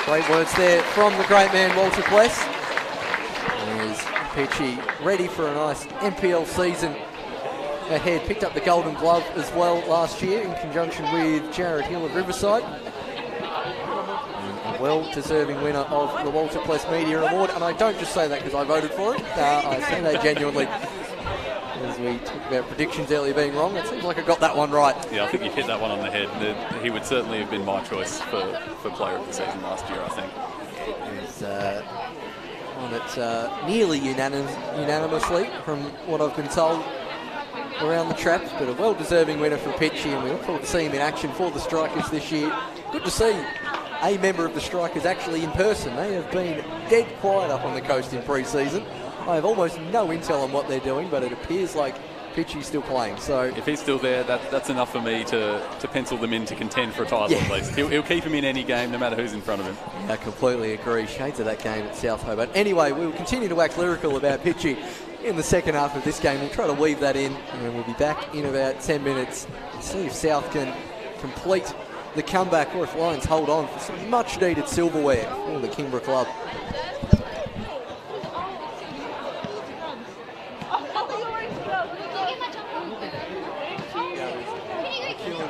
Great words there from the great man Walter Bless. There's Pitchy ready for a nice NPL season ahead. Picked up the Golden Glove as well last year in conjunction with Jared Hill of Riverside. And a well-deserving winner of the Walter Bless Media Award. And I don't just say that because I voted for it. I say that genuinely. As we talked about predictions earlier being wrong, it seems like I got that one right. Yeah, I think you hit that one on the head. He would certainly have been my choice for player of the season last year, I think. He's one that's nearly unanimously, from what I've been told, around the traps, but a well-deserving winner for Pitchy, and we look forward to seeing him in action for the Strikers this year. Good to see a member of the Strikers actually in person. They have been dead quiet up on the coast in pre-season. I have almost no intel on what they're doing, but it appears like Pitchy's still playing. So if he's still there, that's enough for me to pencil them in to contend for a title at least. He'll keep him in any game, no matter who's in front of him. I completely agree. Shades of that game at South Hobart. Anyway, we'll continue to wax lyrical about Pitchy in the second half of this game. We'll try to weave that in, and we'll be back in about 10 minutes to see if South can complete the comeback, or if Lions hold on for some much-needed silverware for the Kingborough club.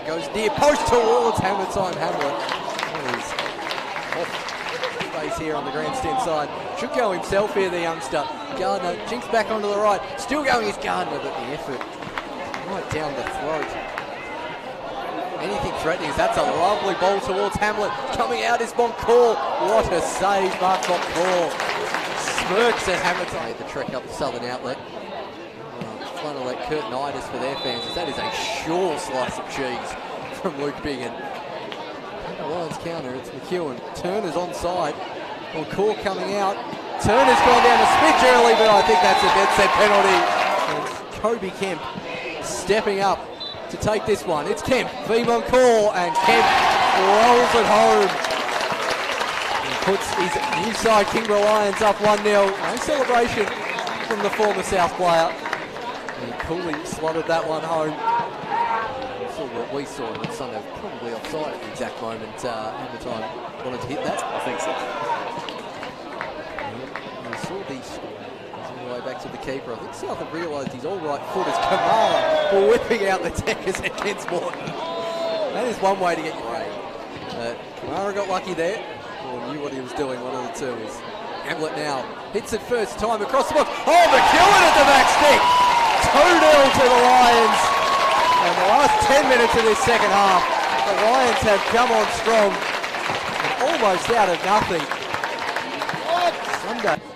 Goes near post towards Hammer Time Hamlet. He's off space here on the grandstand side. Should go himself here, the youngster. Gardner jinks back onto the right. Still going is Gardner, but the effort right down the throat. Anything threatening. That's a lovely ball towards Hamlet. Coming out is Montcourt. What a save, Mark Montcourt. Smirks at Hammer Time. The trek up the southern outlet. Fun of that curtainitis for their fans, as that is a sure slice of cheese from Luke Biggin. The Lions counter, it's McEwen. Turner's onside. Montcourt coming out. Turner's gone down a smidge early, but I think that's a dead set penalty. And Kobe Kemp stepping up to take this one. It's Kemp v Montcourt, and Kemp rolls it home. And puts his inside Kingborough Lions up 1-0. No celebration from the former South player. He coolly slotted that one home. Saw what we saw, but Sunday was probably offside at the exact moment. Hammer Time wanted to hit that. I think so. We saw these on the way back to the keeper. I think South have realised his all-right foot is Kamala for whipping out the deckers against Morton. That is one way to get your aim. Mara got lucky there, or knew what he was doing, one of the two. Is Hamlet now hits it first time across the box. Oh, McEwen at the back stick! 2-0 to the Lions. And the last 10 minutes of this second half, the Lions have come on strong and almost out of nothing. Sunday.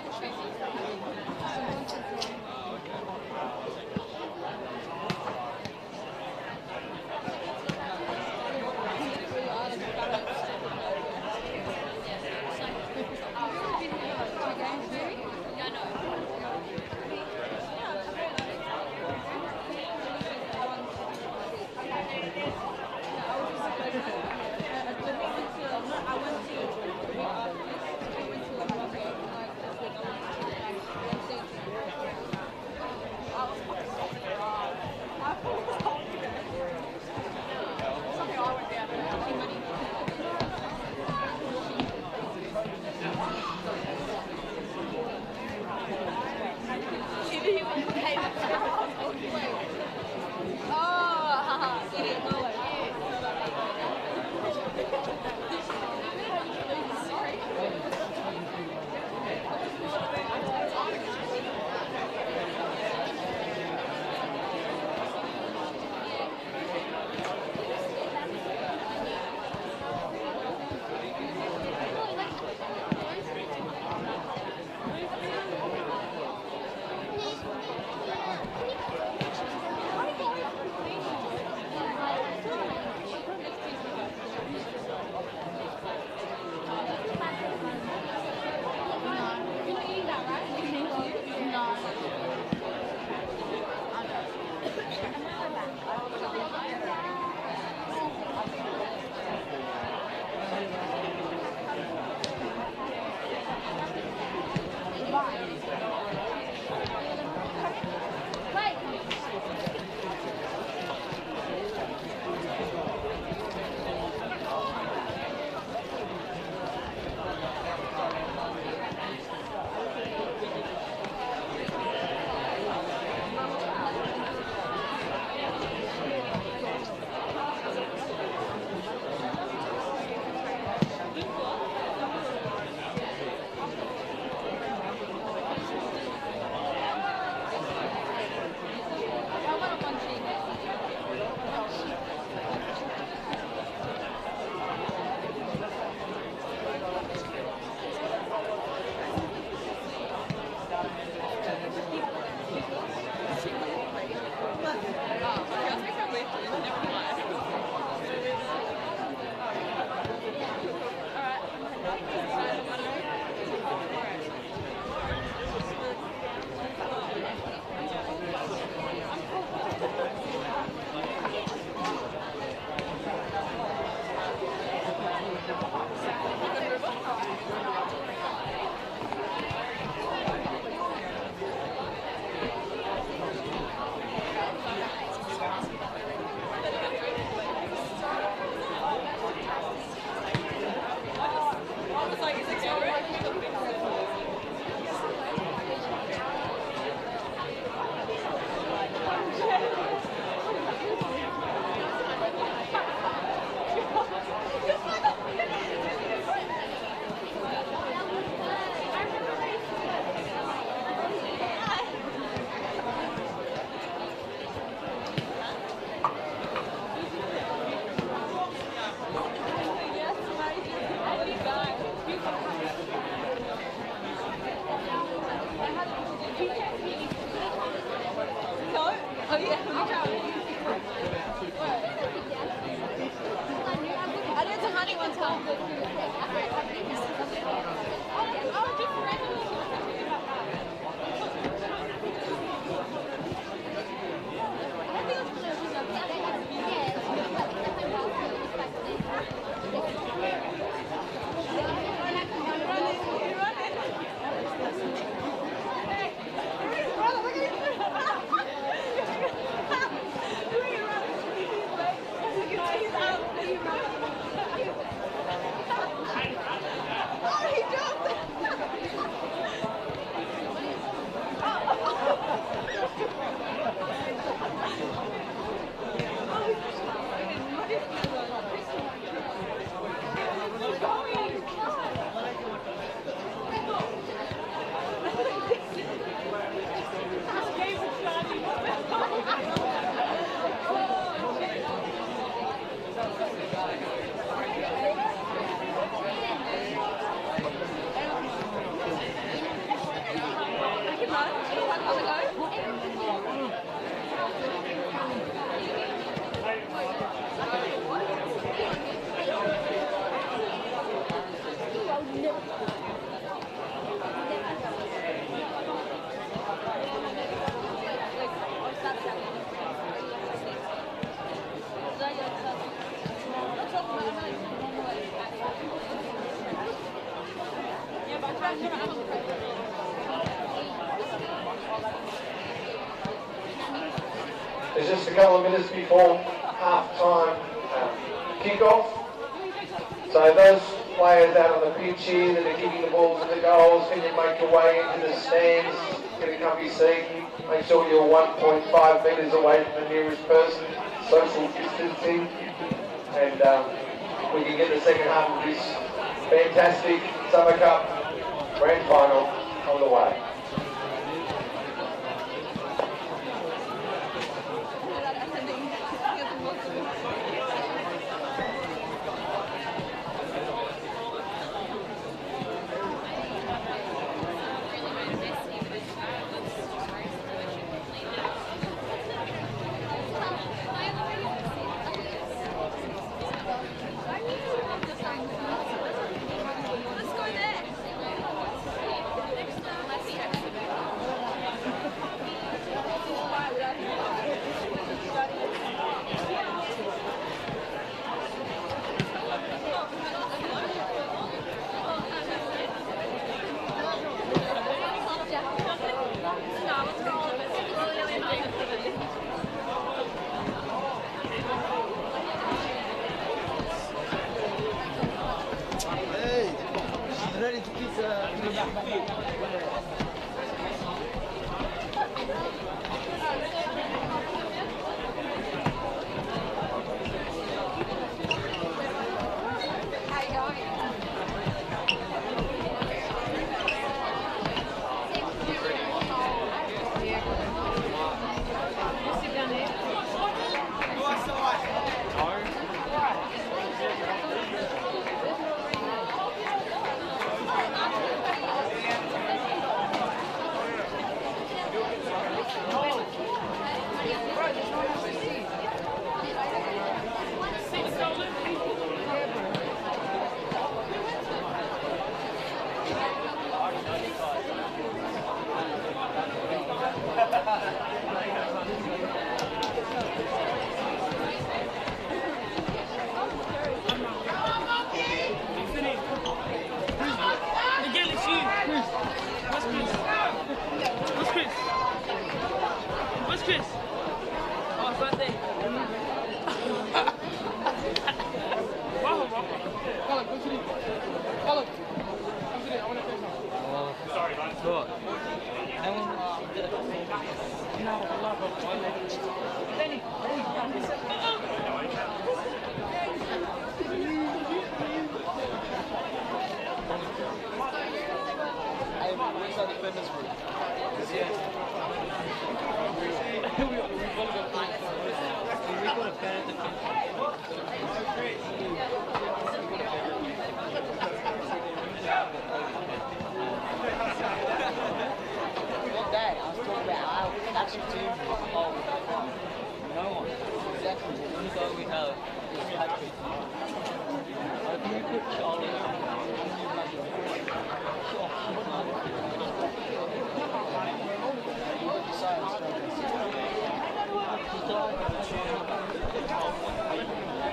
There's just a couple of minutes before half-time kickoff. So those players out on the pitch here that are kicking the balls and the goals, can you make your way into the stands, get a comfy seat, make sure you're 1.5 metres away from the nearest person, social distancing, and we can get the second half of this fantastic Summer Cup Grand Final on the way.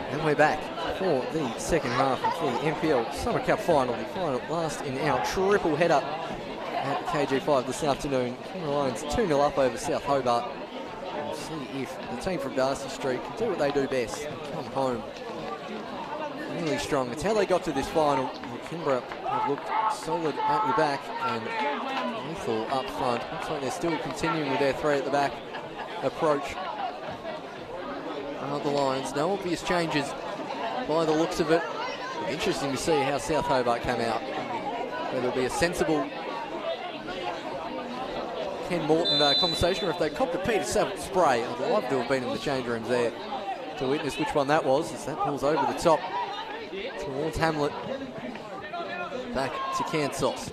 And we're back for the second half of the NPL Summer Cup final, the final last in our triple header at KG5 this afternoon. King Lions 2-0 up over South Hobart. We'll see if the team from Darcy Street can do what they do best and come home really strong. It's how they got to this final. Kinborough have looked solid at the back and lethal up front. Looks like they're still continuing with their three at the back approach. The Lions, no obvious changes by the looks of it. Interesting to see how South Hobart came out. Whether it'll be a sensible Ken Morton conversation or if they copped a Peter Savage spray. I'd love to have been in the change rooms there to witness which one that was, as that ball's over the top towards Hamlet. Back to Kansas.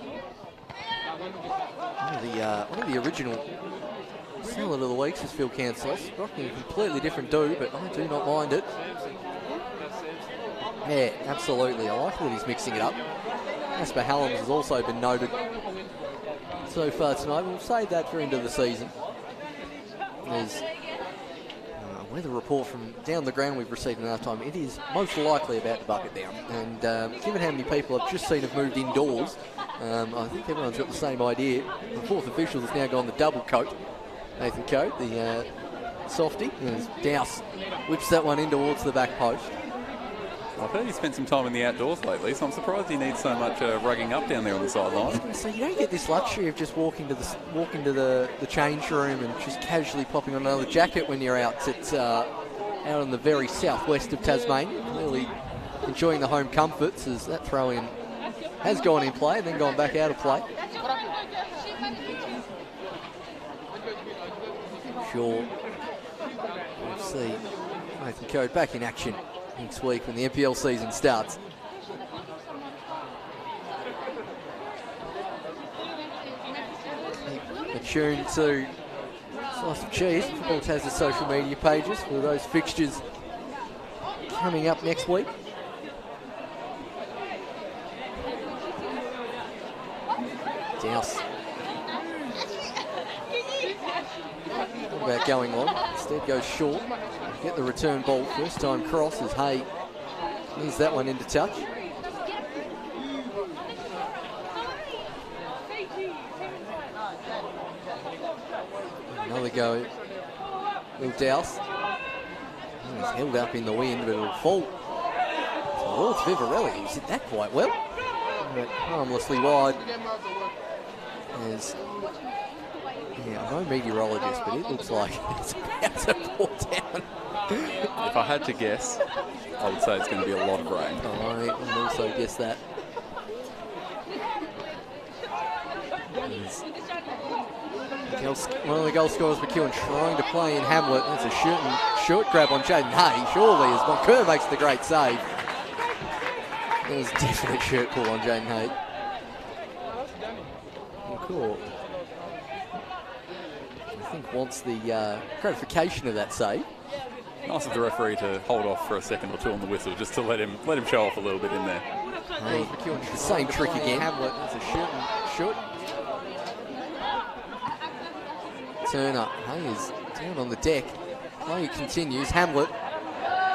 One of the original Salad of the Weeks is Phil Kansas. Rocking a completely different do, but I do not mind it. Yeah, absolutely. I like that he's mixing it up. Asper Hallam's has also been noted so far tonight. We'll save that for end of the season. There's a weather report from down the ground we've received in half time. It is most likely about to bucket down. And given how many people I've just seen have moved indoors, I think everyone's got the same idea. The fourth official has now gone the double coat. Nathan Coate, the softie, and Douse whips that one in towards the back post. I've heard he spent some time in the outdoors lately, so I'm surprised he needs so much rugging up down there on the sideline. So you don't get this luxury of just walking to the change room and just casually popping on another jacket when you're out. It's out in the very southwest of Tasmania, clearly enjoying the home comforts as that throw-in has gone in play and then gone back out of play. Sure. We'll see Nathan Coate back in action next week when the NPL season starts. Attuned to Slice of Cheese. Football has the social media pages for those fixtures coming up next week. Douse. What about going long? Instead goes short. Get the return ball. First time cross as Hay needs that one into touch. Another go. Will Douse. He's held up in the wind, but it'll fall. Towards Vivarelli, who's hit that quite well. But harmlessly wide. There's no meteorologist, but it looks like it's about to pour down. If I had to guess, I would say it's going to be a lot of rain. Oh, I would also guess that. One of the goal scorers, McEwen, trying to play in Hamlet. That's a short grab on Jaden Hay, surely, as Moncur makes the great save. There's a definite shirt pull on Jaden Hay. Cool. I think wants the gratification of that save. Nice of the referee to hold off for a second or two on the whistle, just to let him show off a little bit in there. Hey, the same trick again. Hamlet, that's a shoot. Turner, Hay is down on the deck. Play continues. Hamlet,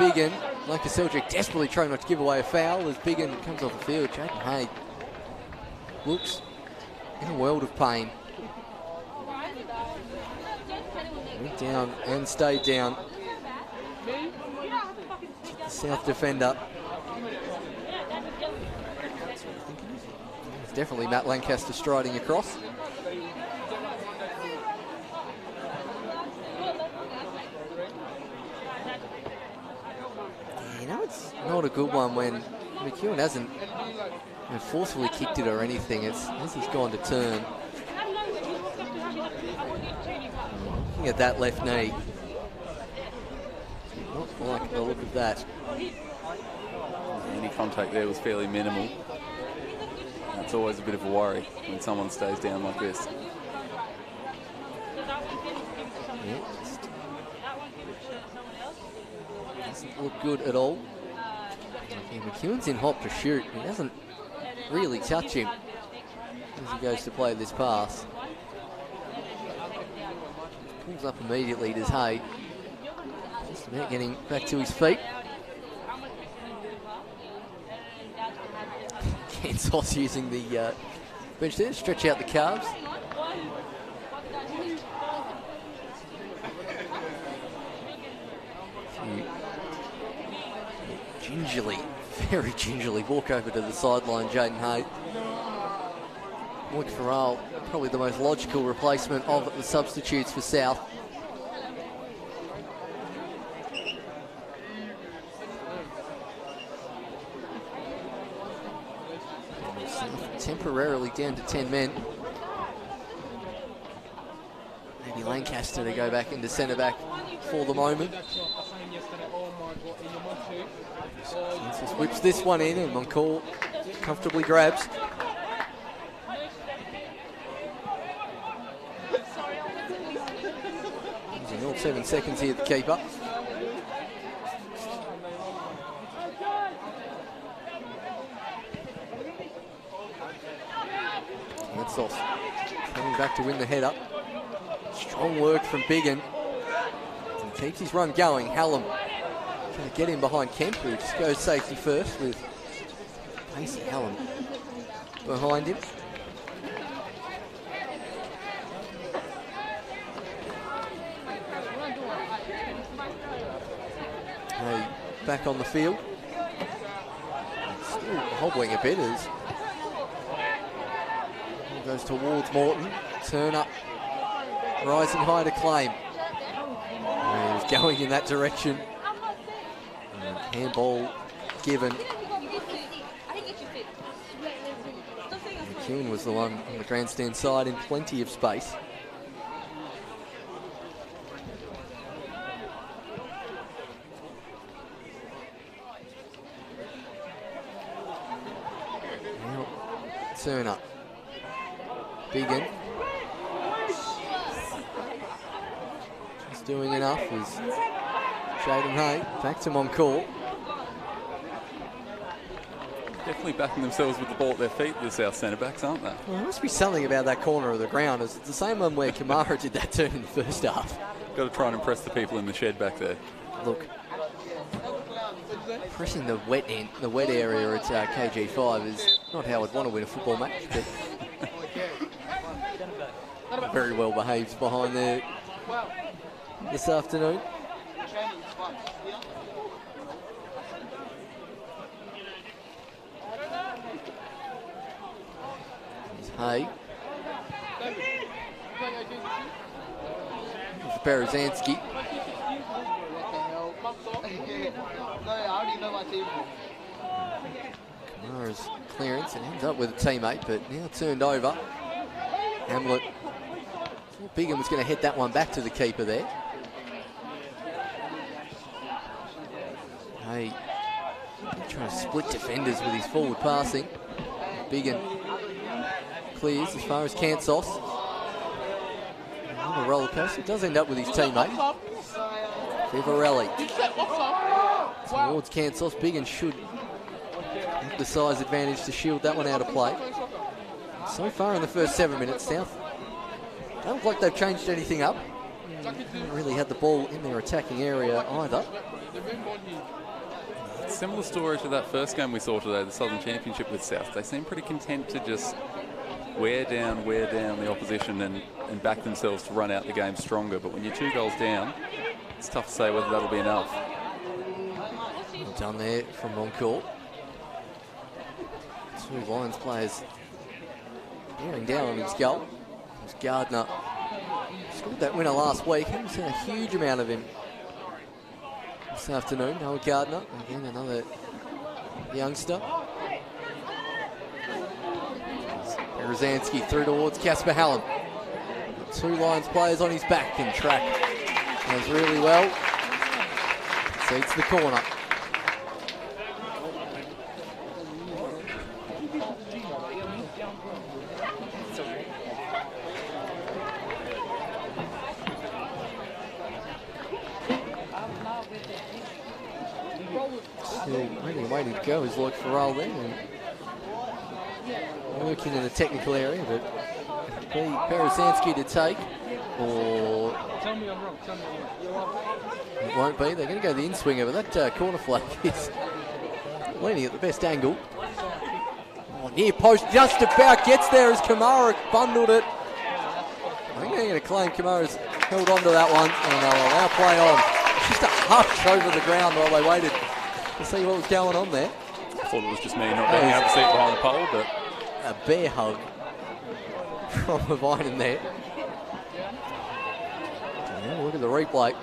Biggin, like a Seljuk, desperately trying not to give away a foul as Biggin comes off the field. Jaden Hay looks in a world of pain. Went down and stayed down. The South defender. It's definitely Matt Lancaster striding across. It's not a good one when McEwen hasn't forcefully kicked it or anything. It's as he's gone to turn. Looking at that left knee. Not like the look of that. Any contact there was fairly minimal. That's always a bit of a worry when someone stays down like this. Doesn't look good at all. Yeah, McEwen's in hot pursuit. He doesn't really touch him as he goes to play this pass. Pulls up immediately, does Hay. Just about getting back to his feet. Kensos using the bench there to stretch out the calves. Very gingerly walk over to the sideline, Jaden Hay. Morgan Farrell, probably the most logical replacement of the substitutes for South. Temporarily down to 10 men. Maybe Lancaster to go back into centre back for the moment. Just whips this one in and Moncur comfortably grabs. Using all 7 seconds here, the keeper. That's off. Coming back to win the header. Strong work from Biggin. And keeps his run going. Hallam trying to get in behind Kemp, who just goes safety first with Pacey Hallam behind him. back on the field. Still hobbling a bit as ball goes towards Morton. Turn up, rising high to claim. And he's going in that direction. And handball given. McEwen was the one on the grandstand side in plenty of space. Now, turn up. Biggin. Just doing enough is Jaden Hay. Back to Moncourt. Definitely backing themselves with the ball at their feet, the South centre-backs, aren't they? Well, there must be something about that corner of the ground. It's the same one where Kamara did that turn in the first half. Got to try and impress the people in the shed back there. Look, pressing the wet end, the wet area at KG5 is not how I'd want to win a football match, but very well behaved behind there this afternoon. Hay. Berezanski. Kamara's clearance and ends up with a teammate, but now turned over. Hamlet. Bigham was going to head that one back to the keeper there. Hay trying to split defenders with his forward passing. Bigham clears as far as Kansos. A roller coaster. Does end up with his teammate. Vivarelli. Towards Kansos. Biggin should have the size advantage to shield that one out of play. So far in the first 7 minutes, South don't look like they've changed anything up. Haven't really had the ball in their attacking area either. Similar story to that first game we saw today, the Southern Championship with South. They seem pretty content to just wear down the opposition and back themselves to run out the game stronger. But when you're 2 goals down, it's tough to say whether that'll be enough. Well done there from Moncourt. 2 Lions players bearing down on his goal. It was Gardner. Scored that winner last week. Haven't seen a huge amount of him this afternoon. Noah Gardner, again another youngster. Berezanski through towards Casper Hallam. 2 Lions players on his back and track. Does really well. Seats the corner. Still waiting to go is Lloyd Farrell there. Working in the technical area, but it'll be Berezanski to take, or it won't be. They're going to go the in-swinger, but that corner flag is leaning at the best angle. Oh, near post, just about gets there as Kamara bundled it. I think they're going to claim Kamara's held on to that one, and they'll allow play on. Just a hush over the ground while they waited to see what was going on there. I thought it was just me not being able to see it behind the pole, but a bear hug from Levine there. Yeah, look at the replay.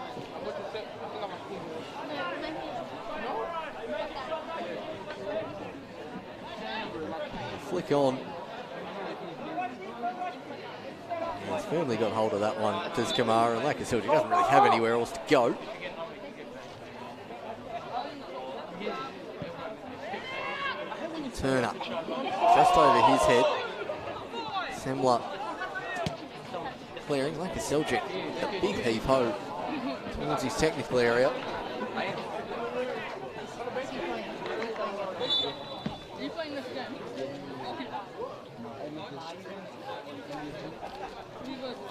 Flick on. Yeah, he's firmly got hold of that one, does Kamara, and like I said, he doesn't really have anywhere else to go. Turn up, just over his head. Semler clearing, like a Seljuk, a big heave-ho towards his technical area.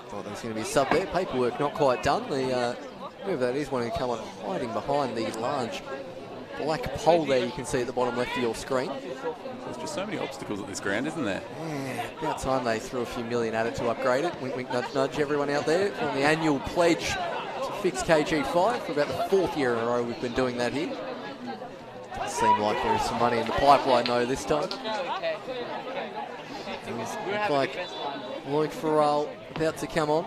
Thought there was going to be a sub there. Paperwork not quite done. The whoever that is wanting to come on hiding behind the large black pole there you can see at the bottom left of your screen. There's just so many obstacles at this ground, isn't there? Yeah, about time they threw a few million at it to upgrade it. Wink, wink, nudge, nudge, everyone out there. On the annual pledge to fix KG5 for about the 4th year in a row we've been doing that here. seem like there is some money in the pipeline though this time. Looks like Lloyd Farrell about to come on.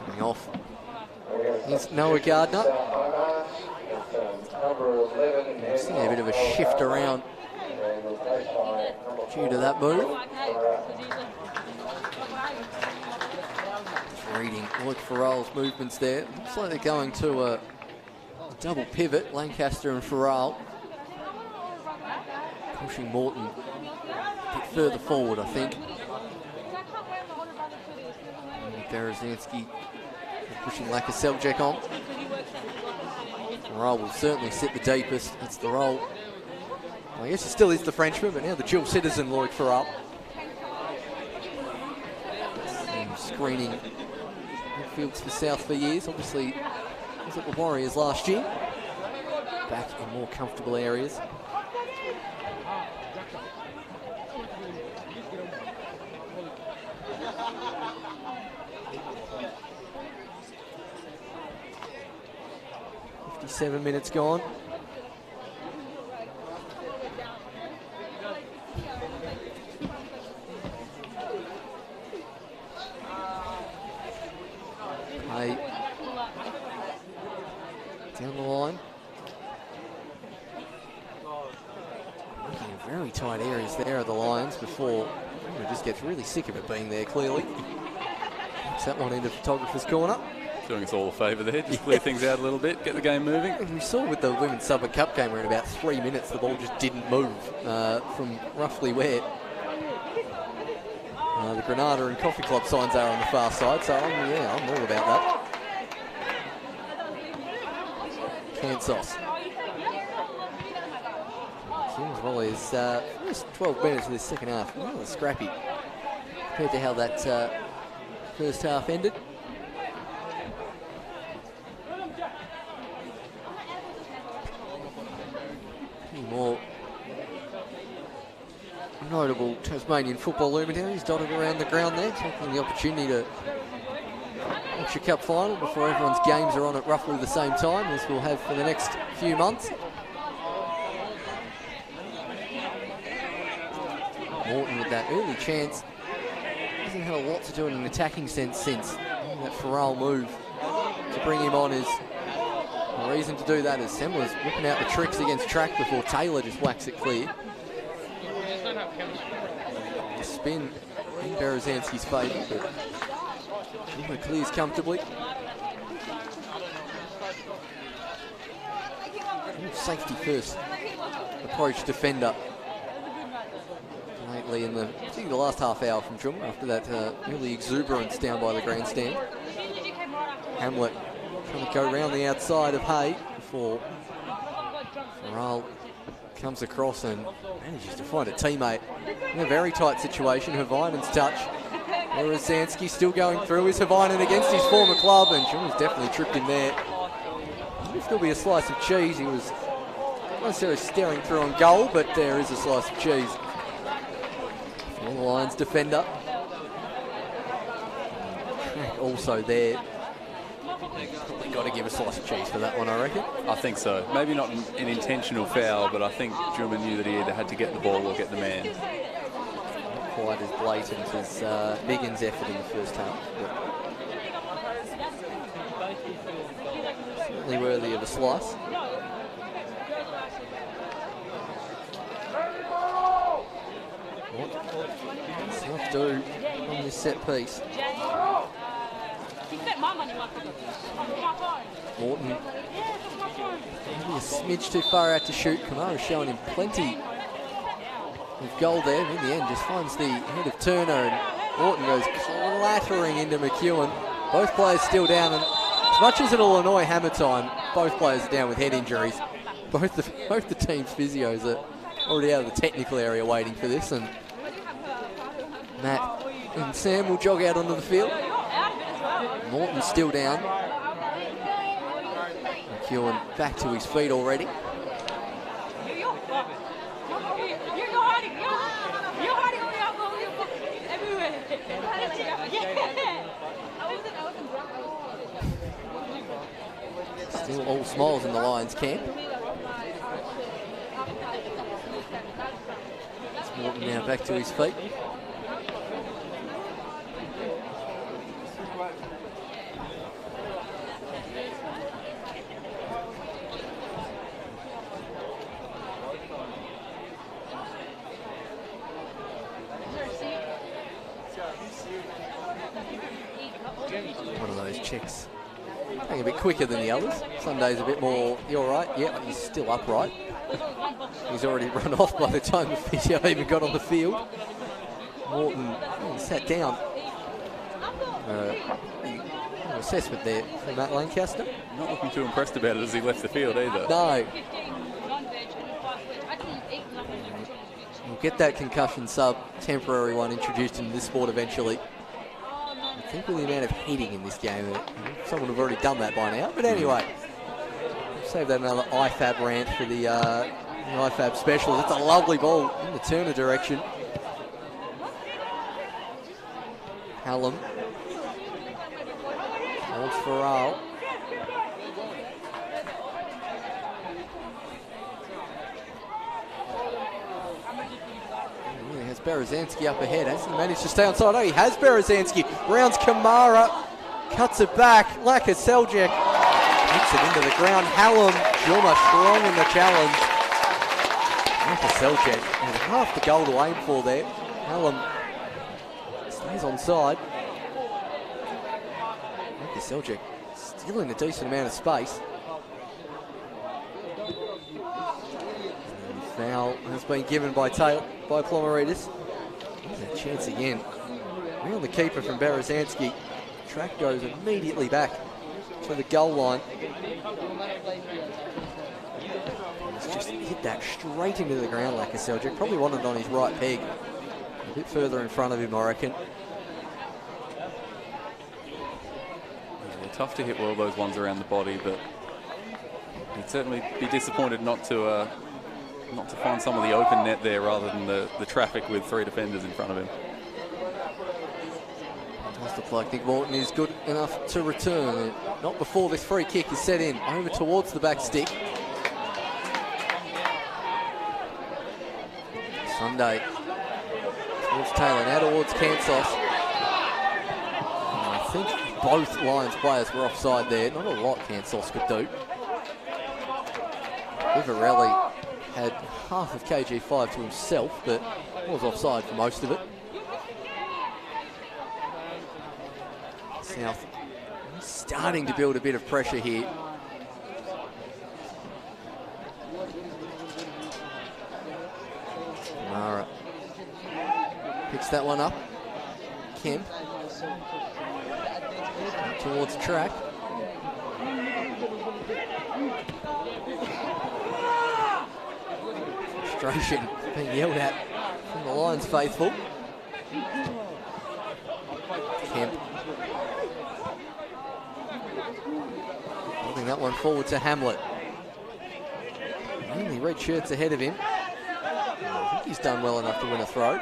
Coming off is Noah Gardner. Seeing a bit of a shift around due to that move. Just reading Lloyd Farrell's movements there. Looks like they're going to a double pivot, Lancaster and Farrell. Pushing Morton a bit further forward, I think. Berezanski pushing Lakaselczyk on. Farrell will certainly sit the deepest. That's the role. Well, I guess it still is the Frenchman, but now the dual citizen Lloyd Farrell. Screening midfields for South for years. Obviously, was at the Warriors last year. Back in more comfortable areas. .57 minutes gone. Hey. Down the line. Looking at very tight areas there of the Lions before it just gets really sick of it being there, clearly. Puts that one into photographer's corner. Doing us all a favour there, just clear things out a little bit, get the game moving. We saw with the Women's Summer Cup game where in about 3 minutes the ball just didn't move from roughly where the Granada and Coffee Club signs are on the far side, so I'm all about that. Kansas. As well as first 12 minutes of this second half, rather scrappy compared to how that first half ended. More notable Tasmanian football luminaries dotted around the ground there, taking the opportunity to watch a cup final before everyone's games are on at roughly the same time as we'll have for the next few months. Morton with that early chance. Hasn't had a lot to do in an attacking sense since that Farrell move to bring him on is the reason to do that is Semler's whipping out the tricks against track before Taylor just whacks it clear. The spin in Berezanski's favour, but Semler clears comfortably. Safety first approach defender lately in particularly the last half hour from Drum after that really exuberance down by the grandstand. Hamlet trying to go around the outside of Hay before Farrell comes across and manages to find a teammate in a very tight situation. Havinen's touch. Berezanski still going through. Is Havinen against his former club? And Jim's definitely tripped him there. I wonder if there'll be a slice of cheese. He was not necessarily staring through on goal, but there is a slice of cheese. For the Lions defender. Track also there. Probably got to give a slice of cheese for that one, I reckon. I think so. Maybe not an intentional foul, but I think Drummer knew that he either had to get the ball or get the man. Not quite as blatant as Biggins' effort in the first half, but certainly worthy of a slice. What South do on this set piece? Morton maybe a smidge too far out to shoot. Kamara showing him plenty of goal there. In the end, just finds the head of Turner, and Morton goes clattering into McEwen. Both players still down, and as much as it'll annoy Hammer time, both players are down with head injuries. Both the team's physios are already out of the technical area waiting for this, and Matt and Sam will jog out onto the field. Morton's still down. McEwen back to his feet already. Still all smiles in the Lions camp. It's Morton now back to his feet. One of those checks. Going a bit quicker than the others. Sunday's a bit more, you all right? Yeah, he's still upright. He's already run off by the time the physio even got on the field. Morton sat down. Assessment there from Matt Lancaster. Not looking too impressed about it as he left the field either. No. We'll get that concussion sub, temporary one, introduced into this sport eventually. I think with the amount of hitting in this game, someone would have already done that by now. But anyway, save that another IFAB rant for the IFAB specials. It's a lovely ball in the Turner direction. Hallam. Holds Farrell. He has Berezanski up ahead. Has he managed to stay on side? Oh, he has Berezanski. Rounds Kamara. Cuts it back. Laka Seljack hits it into the ground. Hallam, Juma strong in the challenge. Laka Seljack had half the goal to aim for there. Hallam stays on side. Laka Seljack still in a decent amount of space. And foul has been given by Plomarides. There's a chance again. Around the keeper from Berezanski. Track goes immediately back to the goal line. He's just hit that straight into the ground like a Seljack. Probably wanted it on his right peg. A bit further in front of him, I reckon. Yeah, tough to hit well those ones around the body, but he'd certainly be disappointed not to find some of the open net there rather than the traffic with three defenders in front of him. Does look like Nick Morton is good enough to return. Not before this free kick is set in. Over towards the back stick. Sunday towards Taylor, now towards Kansos. I think both Lions players were offside there. Not a lot Kansos could do. Vivarelli had half of KG5 to himself, but was offside for most of it. South starting to build a bit of pressure here. Mara picks that one up. Kemp towards the track. Frustration being yelled at from the Lions faithful. Kemp moving that one forward to Hamlet. Only red shirts ahead of him. I think he's done well enough to win a throw.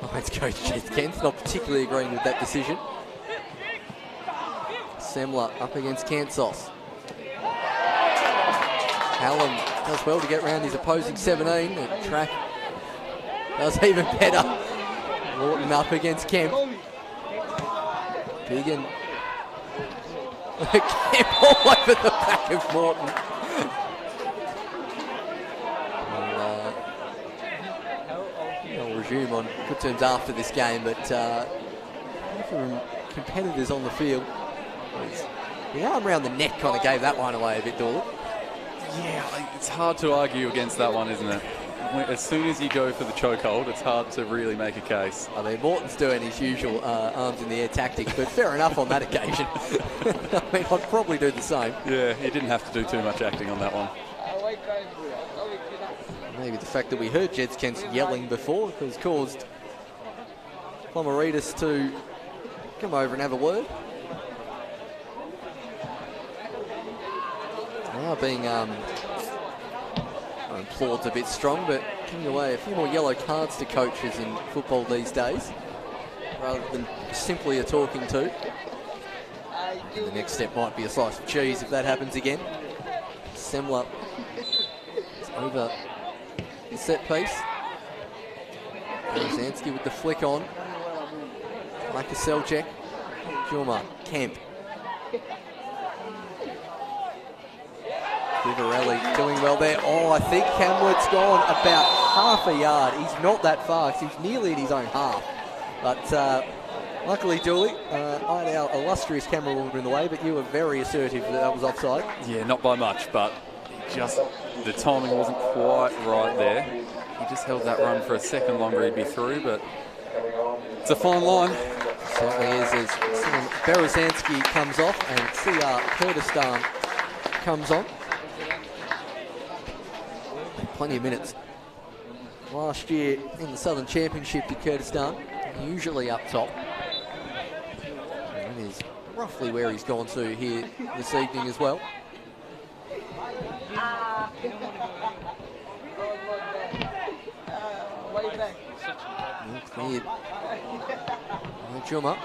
Lions coach Keith Kent not particularly agreeing with that decision. Semler up against Kansos. Hallam does well to get round his opposing 17. The track does even better. Morton up against Kemp. Biggin. Kemp all over the back of Morton. I'll resume on good terms after this game, but from competitors on the field, the arm around the neck kind of gave that one away a bit, Dorley. Yeah, it's hard to argue against that one, isn't it? As soon as you go for the chokehold, it's hard to really make a case. I mean, Morton's doing his usual arms in the air tactics, but fair enough on that occasion. I mean, I'd probably do the same. Yeah, you didn't have to do too much acting on that one. Maybe the fact that we heard Jeds Kent yelling before has caused Plomarides to come over and have a word. Now being implored's a bit strong, but giving away a few more yellow cards to coaches in football these days, rather than simply a talking to. The next step might be a slice of cheese if that happens again. Semler is over the set piece. Zansky with the flick on. Like a Seljack. Juma, Kemp. Vivarelli doing well there. Oh, I think Hamlet's gone about half a yard. He's not that far, he's nearly in his own half. But luckily, Dooley, our illustrious camera woman in the way, but you were very assertive that was offside. Yeah, not by much, but the timing wasn't quite right there. He just held that run for a second longer, he'd be through, but it's a fine line. Certainly is. As Berezanski comes off and CR Kurdistan comes on. Plenty of minutes. Last year in the Southern Championship to Kurdistan, usually up top. And is roughly where he's gone to here this evening as well. Cleared. Juma.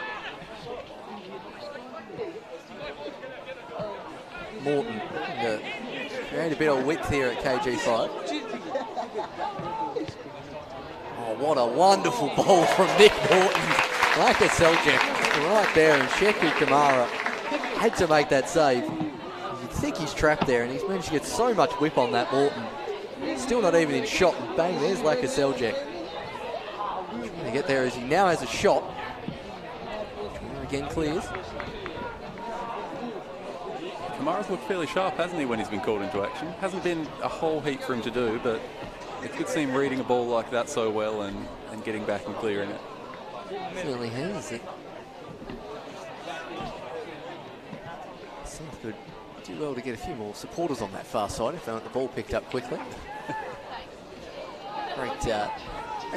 Morton. Create a bit of width here at KG5. Oh, what a wonderful ball from Nick Morton. Like a Seljack right there, and Sheku Kamara had to make that save. You'd think he's trapped there, and he's managed to get so much whip on that Morton. Still not even in shot, and bang, there's like a Seljack. Trying to get there as he now has a shot. Again clears. Kamara's looked fairly sharp, hasn't he, when he's been called into action? Hasn't been a whole heap for him to do, but it's good to see him reading a ball like that so well and getting back and clearing it. Certainly has. South could do well to get a few more supporters on that far side if they want the ball picked up quickly. Great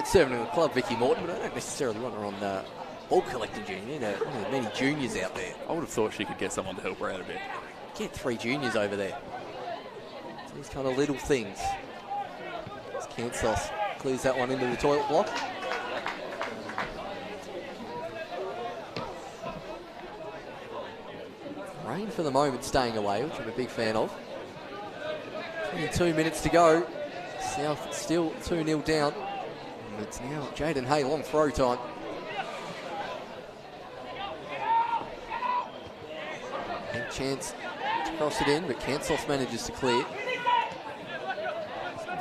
servant of the club, Vicky Morton, but I don't necessarily want her on ball collecting junior. One of the many juniors out there. I would have thought she could get someone to help her out a bit. Get 3 juniors over there. These kind of little things. As Kansos clears that one into the toilet block. Rain for the moment staying away, which I'm a big fan of. 22 minutes to go. South still 2-0 down. And it's now Jaden Hay, long throw time. Big chance to cross it in, but Kansos manages to clear.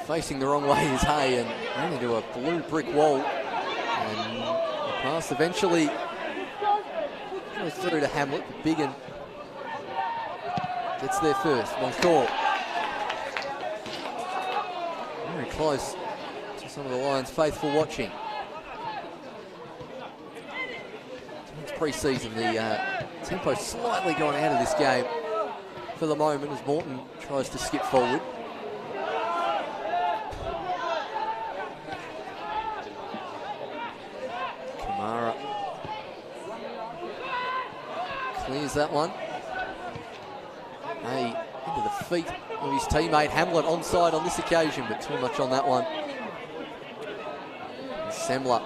Facing the wrong way is Hay and ran into a blue brick wall. And the pass eventually goes through to Hamlet. Biggin gets there first. Moncourt. Very close to some of the Lions' faithful watching. It's pre-season. The tempo slightly gone out of this game for the moment as Morton tries to skip forward. Kamara clears that one. Hey, into the feet of his teammate Hamlet, onside on this occasion, but too much on that one. And Semler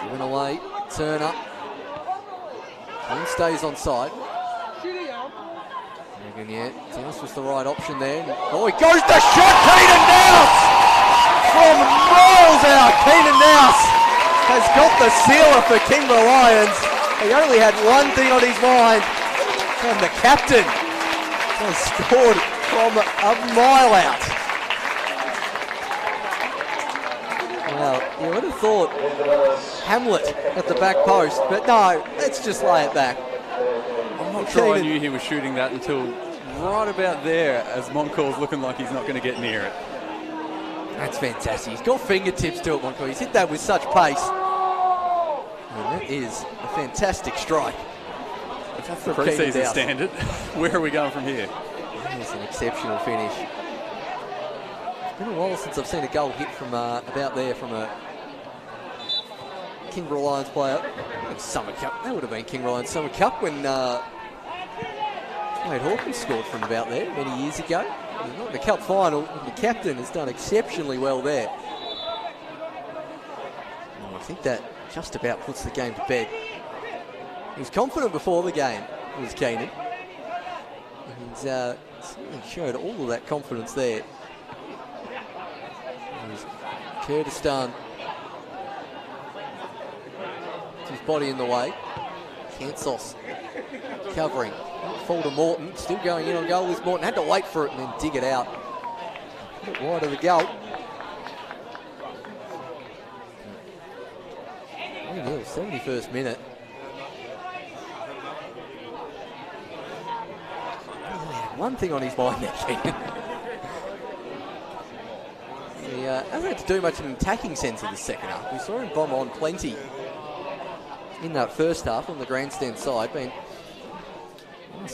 given away, Turner. Clean stays onside. And yeah, Dowse was the right option there. Oh, he goes to shot, Keenan Dowse! From miles out, Keenan Dowse has got the sealer for Kingma Lions. He only had one thing on his mind, and the captain has scored from a mile out. Well, you would have thought Hamlet at the back post, but no, let's just lay it back. I'm not sure I knew he was shooting that until right about there, as Moncourt's looking like he's not going to get near it. That's fantastic. He's got fingertips to it, Moncourt. He's hit that with such pace. And that is a fantastic strike. If that's the pre-season standard, where are we going from here? That is an exceptional finish. It's been a while since I've seen a goal hit from about there from a Kingborough Lions player. Summer Cup. That would have been Kingborough Lions Summer Cup when Wade Hawkins scored from about there many years ago. Not in the cup final. The captain has done exceptionally well there. And I think that just about puts the game to bed. He was confident before the game, was Keenan. He's certainly showed all of that confidence there. Kurdistan, his body in the way. Kansos covering. Fall to Morton, still going in on goal with Morton. Had to wait for it and then dig it out. Put it wide of the goal. 71st minute. One thing on his mind there, Keenan. He hasn't had to do much in an attacking sense in the second half. We saw him bomb on plenty in that first half on the grandstand side, being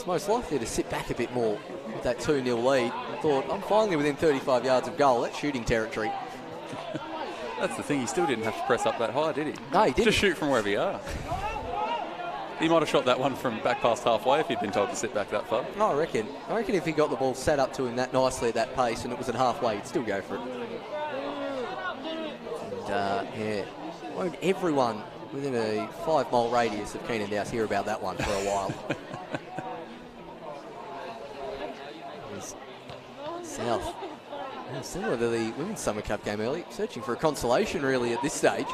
most likely to sit back a bit more with that 2-0 lead. I thought, I'm finally within 35 yards of goal. That's shooting territory. That's the thing, he still didn't have to press up that high, did he? No, he didn't. Just shoot from wherever you are. He might have shot that one from back past halfway if he'd been told to sit back that far. I reckon if he got the ball sat up to him that nicely at that pace and it was at halfway, he'd still go for it. And, yeah, won't everyone within a 5-mile radius of Keenan Dowse hear about that one for a while. South, similar to the Women's Summer Cup game early, searching for a consolation really at this stage.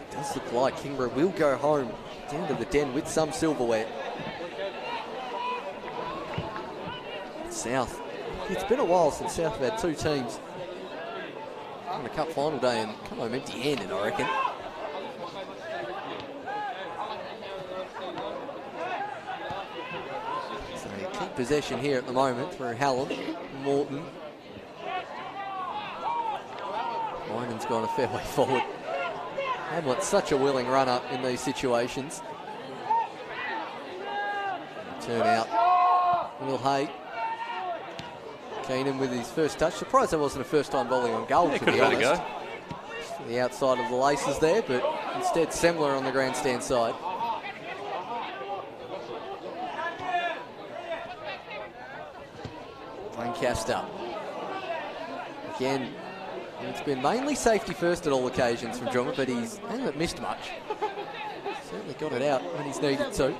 It does look like Kingborough will go home down to the den with some silverware. South, it's been a while since South have had two teams on the cup final day and come home empty-handed, I reckon. So keep possession here at the moment for Hallam, Morton. Wyman's gone a fair way forward. Hamlet's such a willing runner in these situations. Turn out. Will Hay. Keenan with his first touch. Surprised that wasn't a first-time bowling on goal, to be honest. Go. Just to the outside of the laces there, but instead Semler on the grandstand side. Lancaster. Again, it's been mainly safety first at all occasions from Dronga, but he hasn't missed much. Certainly got it out when he's needed to.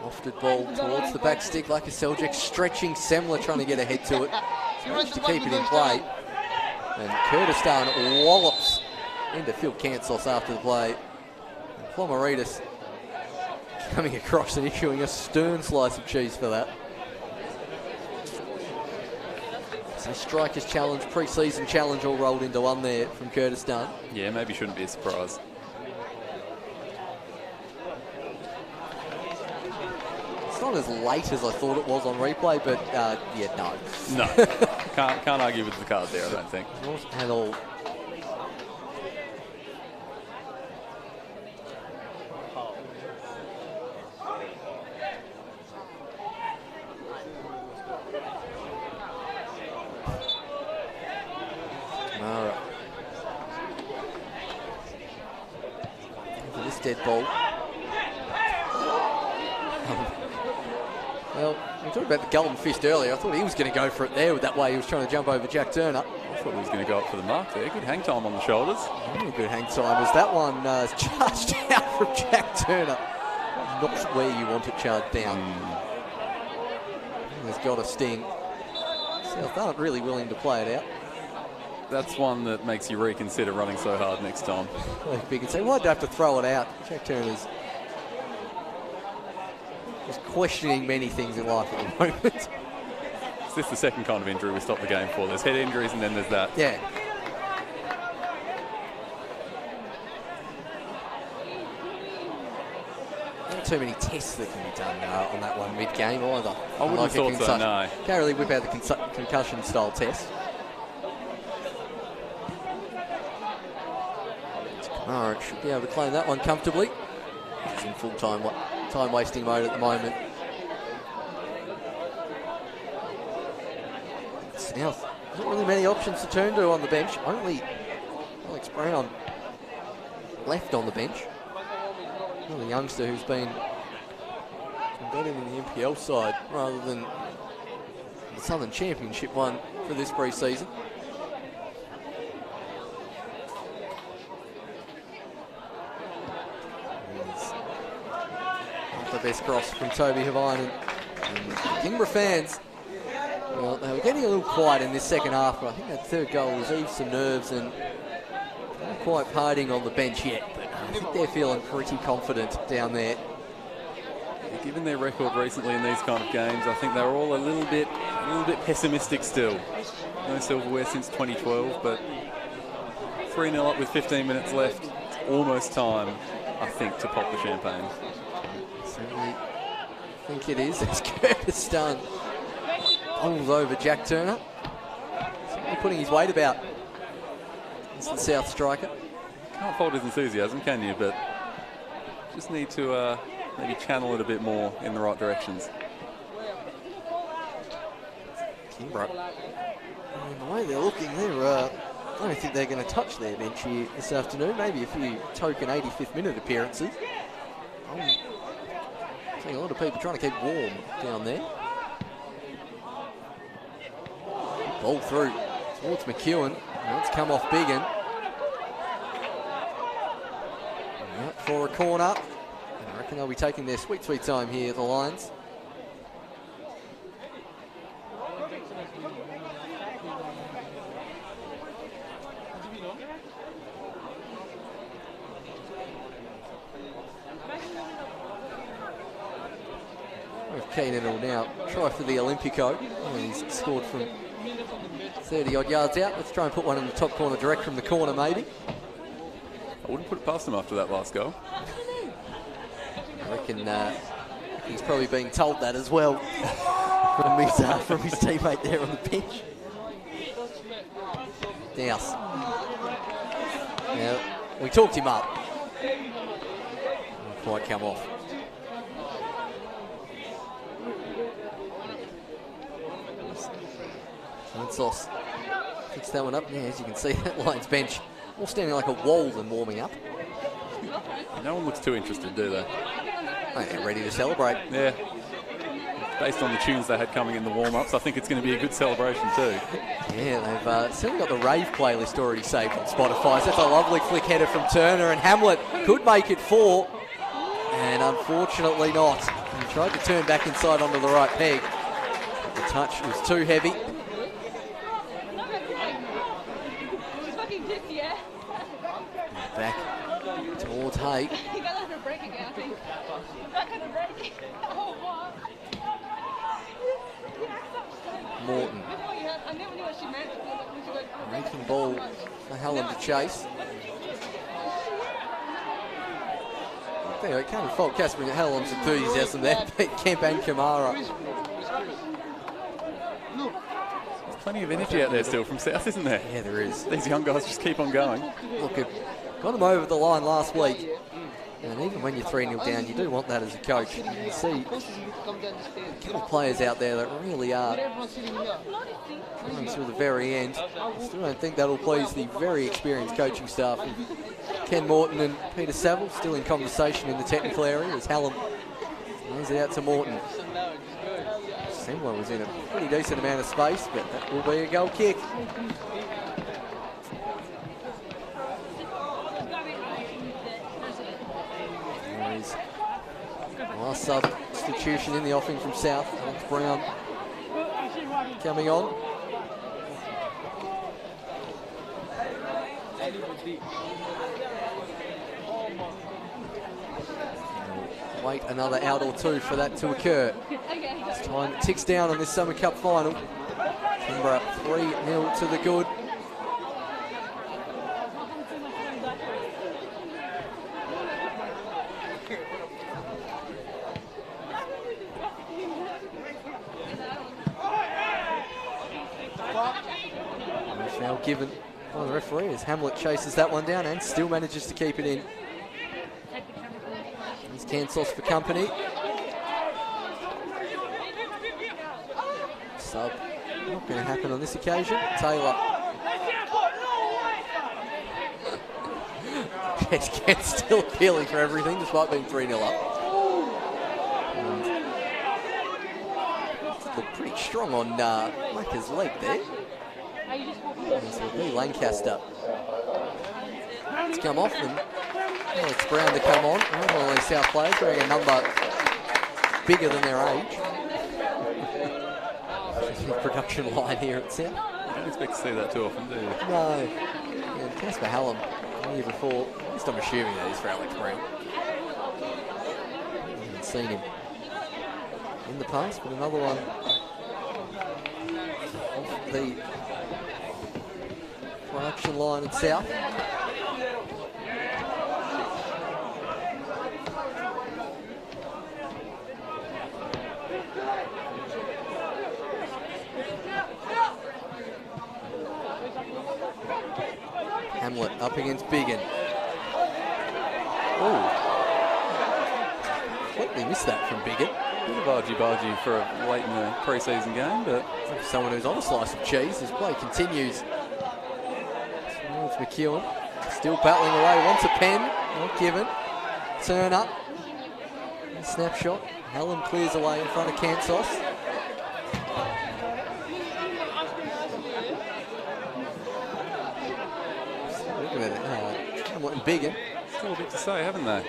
Lofted ball towards the back stick like a Seljuk, stretching Semler trying to get ahead to it. Managed to keep it in play. And Kurdistan wallops into Phil Kansos after the play. And Plomaridis coming across and issuing a stern slice of cheese for that. So Strikers challenge, pre-season challenge all rolled into one there from Kurdistan. Yeah, maybe shouldn't be a surprise. It's not as late as I thought it was on replay, but yeah, no. No, can't argue with the card there, I don't think. Not at all. Dead ball. Well, we talked about the golden fist earlier. I thought he was going to go for it there with that way he was trying to jump over Jack Turner. I thought he was going to go up for the mark there. Good hang time on the shoulders. Really good hang time as that one charged out from Jack Turner. Not where you want it charged down. He's got a sting. South aren't really willing to play it out. That's one that makes you reconsider running so hard next time. Like you can say, why'd you have to throw it out? Jack Turner's just questioning many things in life at the moment. Is this the second kind of injury we stopped the game for? There's head injuries and then there's that. Yeah. Not too many tests that can be done on that one mid-game either. I wouldn't have thought so, no. Can't really whip out the concussion-style test. Kamara should be able to claim that one comfortably. He's in full time-wasting mode at the moment. South, not really many options to turn to on the bench. Only Alex Brown left on the bench. Another youngster who's been and got him in the NPL side rather than the Southern Championship one for this pre-season. Not the best cross from Toby Havainen. Kingborough fans, well, they were getting a little quiet in this second half, but I think that third goal has eased some nerves and not quite partying on the bench yet, but I think they're feeling pretty confident down there. Given their record recently in these kind of games, I think they're all a little bit pessimistic still. No silverware since 2012, but 3-0 up with 15 minutes left. It's almost time, I think, to pop the champagne. Certainly think it is. As Curtis Dunn bowls over Jack Turner. Certainly putting his weight about. It's the South striker. Can't fault his enthusiasm, can you? But just need to maybe channel it a bit more in the right directions. Kingborough. And the way they're looking, I don't think they're going to touch their bench here this afternoon. Maybe a few token 85th minute appearances. I'm seeing a lot of people trying to keep warm down there. Ball through towards McEwen. It's come off Biggin. Out for a corner. I reckon they'll be taking their sweet time here, the Lions. Keenan will now try for the Olympico. He's scored from 30-odd yards out. Let's try and put one in the top corner, direct from the corner maybe. I wouldn't put it past him after that last goal. I reckon he's probably being told that as well from his teammate there on the bench. Dowse. Now, we talked him up. Didn't quite come off. Sauce picks that one up. Yeah, as you can see, that Lions bench all standing like a wall and warming up. No one looks too interested, do they? Oh, yeah, ready to celebrate. Yeah. Based on the tunes they had coming in the warm-ups, I think it's going to be a good celebration too. Yeah, they've certainly got the rave playlist already saved on Spotify. So that's a lovely flick header from Turner, and Hamlet could make it 4, and unfortunately not. He tried to turn back inside onto the right peg. The touch was too heavy. Back towards Hay. Morton. Making ball for Hallam to chase. Anyway, can't fault Casper and Hallam's enthusiasm there. Kemp and Kamara. There's plenty of energy out there still from South, isn't there? Yeah, there is. These young guys just keep on going. Look, it got them over the line last week. And even when you're 3-0 down, you do want that as a coach. You can see a couple of players out there that really are going through the very end. I still don't think that'll please the very experienced coaching staff. Ken Morton and Peter Saville still in conversation in the technical area as Hallam lays it out to Morton. Sembler was in a pretty decent amount of space, but that will be a goal kick. Last substitution in the offing from South. Alex Brown coming on. Wait another out or two for that to occur. This time it ticks down on this Summer Cup final. Canberra up 3-0 to the good. Now given by the referee as Hamlet chases that one down and still manages to keep it in. He's Cansos for company. Sub not going to happen on this occasion. Taylor. Kent's still appealing for everything despite being 3-0 up. And pretty strong on Macca's leg there. Lee Lancaster. It's come off and Alex Brown to come on. One of these South players wearing a number bigger than their age. Production line here at South. You don't expect to see that too often, do you? No. Yeah, Casper Hallam, the year before, at least I'm assuming that is for Alex Brown. I haven't seen him in the past, but another one off the production line at South. Hamlet up against Biggin. Oh, completely missed that from Biggin. Bit of argy-bargy for late in the pre-season game, but Someone who's on a slice of cheese as play continues. Towards McEwen. Still battling away, wants a pen, not given. Turn up. Snapshot. Hallam clears away in front of Kansos. Looking at it, Hamlet and Biggin. still a bit to say, haven't they?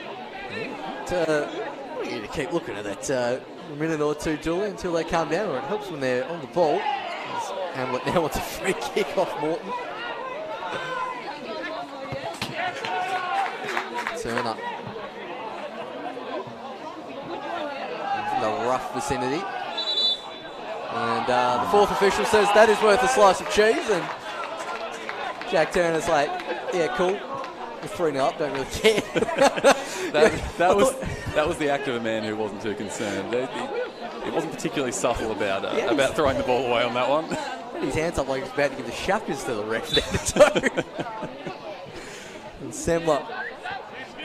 We need to keep looking at that a minute or two, Julie, until they calm down, or it helps when they're on the ball. As Hamlet now wants a free kick off Morton. Turn up. In the rough vicinity. And the fourth official says that is worth a slice of cheese, and Jack Turner's like, yeah, cool. We're 3-0 up, don't really care. that was the act of a man who wasn't too concerned. He wasn't particularly subtle about throwing the ball away on that one. His hands up like he's about to give the shuckers to the ref there too. And Semler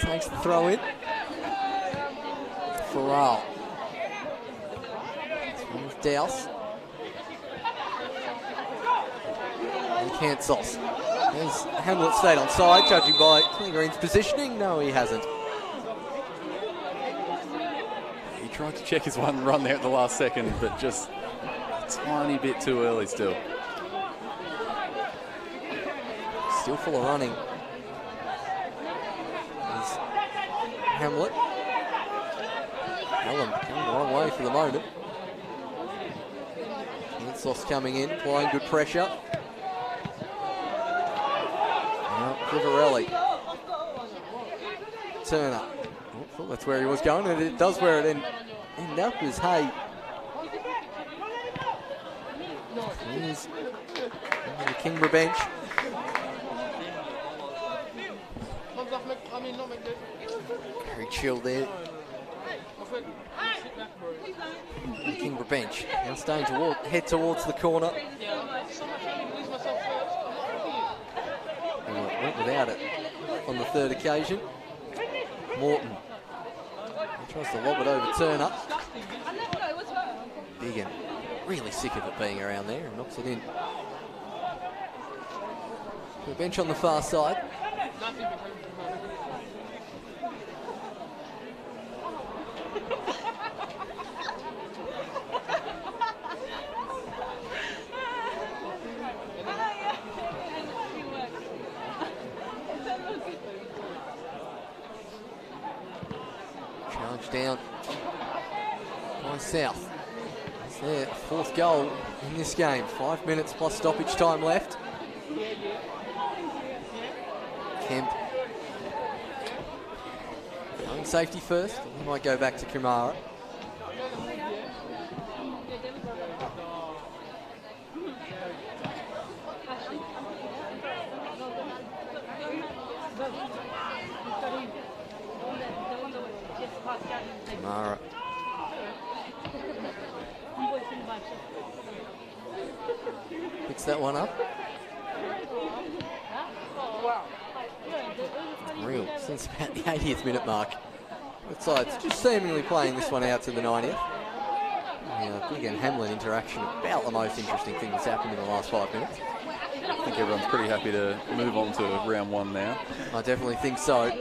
takes the throw in. Farrell. Douse. And Kansos. Has Hamlet stayed on side, judging by Green's positioning? No, he hasn't. He tried to check his one run there at the last second, but just a tiny bit too early still. Still full of running. There's Hamlet. Hallam going the wrong way for the moment. Kansos coming in, applying good pressure. Vivarelli. Turner. Oh, that's where he was going, and it does where it ended up is Hay. Here's the Kingborough bench. Very chill there. The Kingborough bench. Now starting to head towards the corner. Went without it on the third occasion. Morton. He tries to lob it over Turner. Biggin. Really sick of it being around there and knocks it in. The bench on the far side. Down by South. It's their fourth goal in this game. 5 minutes plus stoppage time left. Kemp going safety first. He might go back to Kumara. Kumara. Picks that one up. Real since about the 80th minute mark. Both sides just seemingly playing this one out to the 90th. Yeah, Big and Hamlin interaction, about the most interesting thing that's happened in the last 5 minutes. I think everyone's pretty happy to move on to round one now. I definitely think so.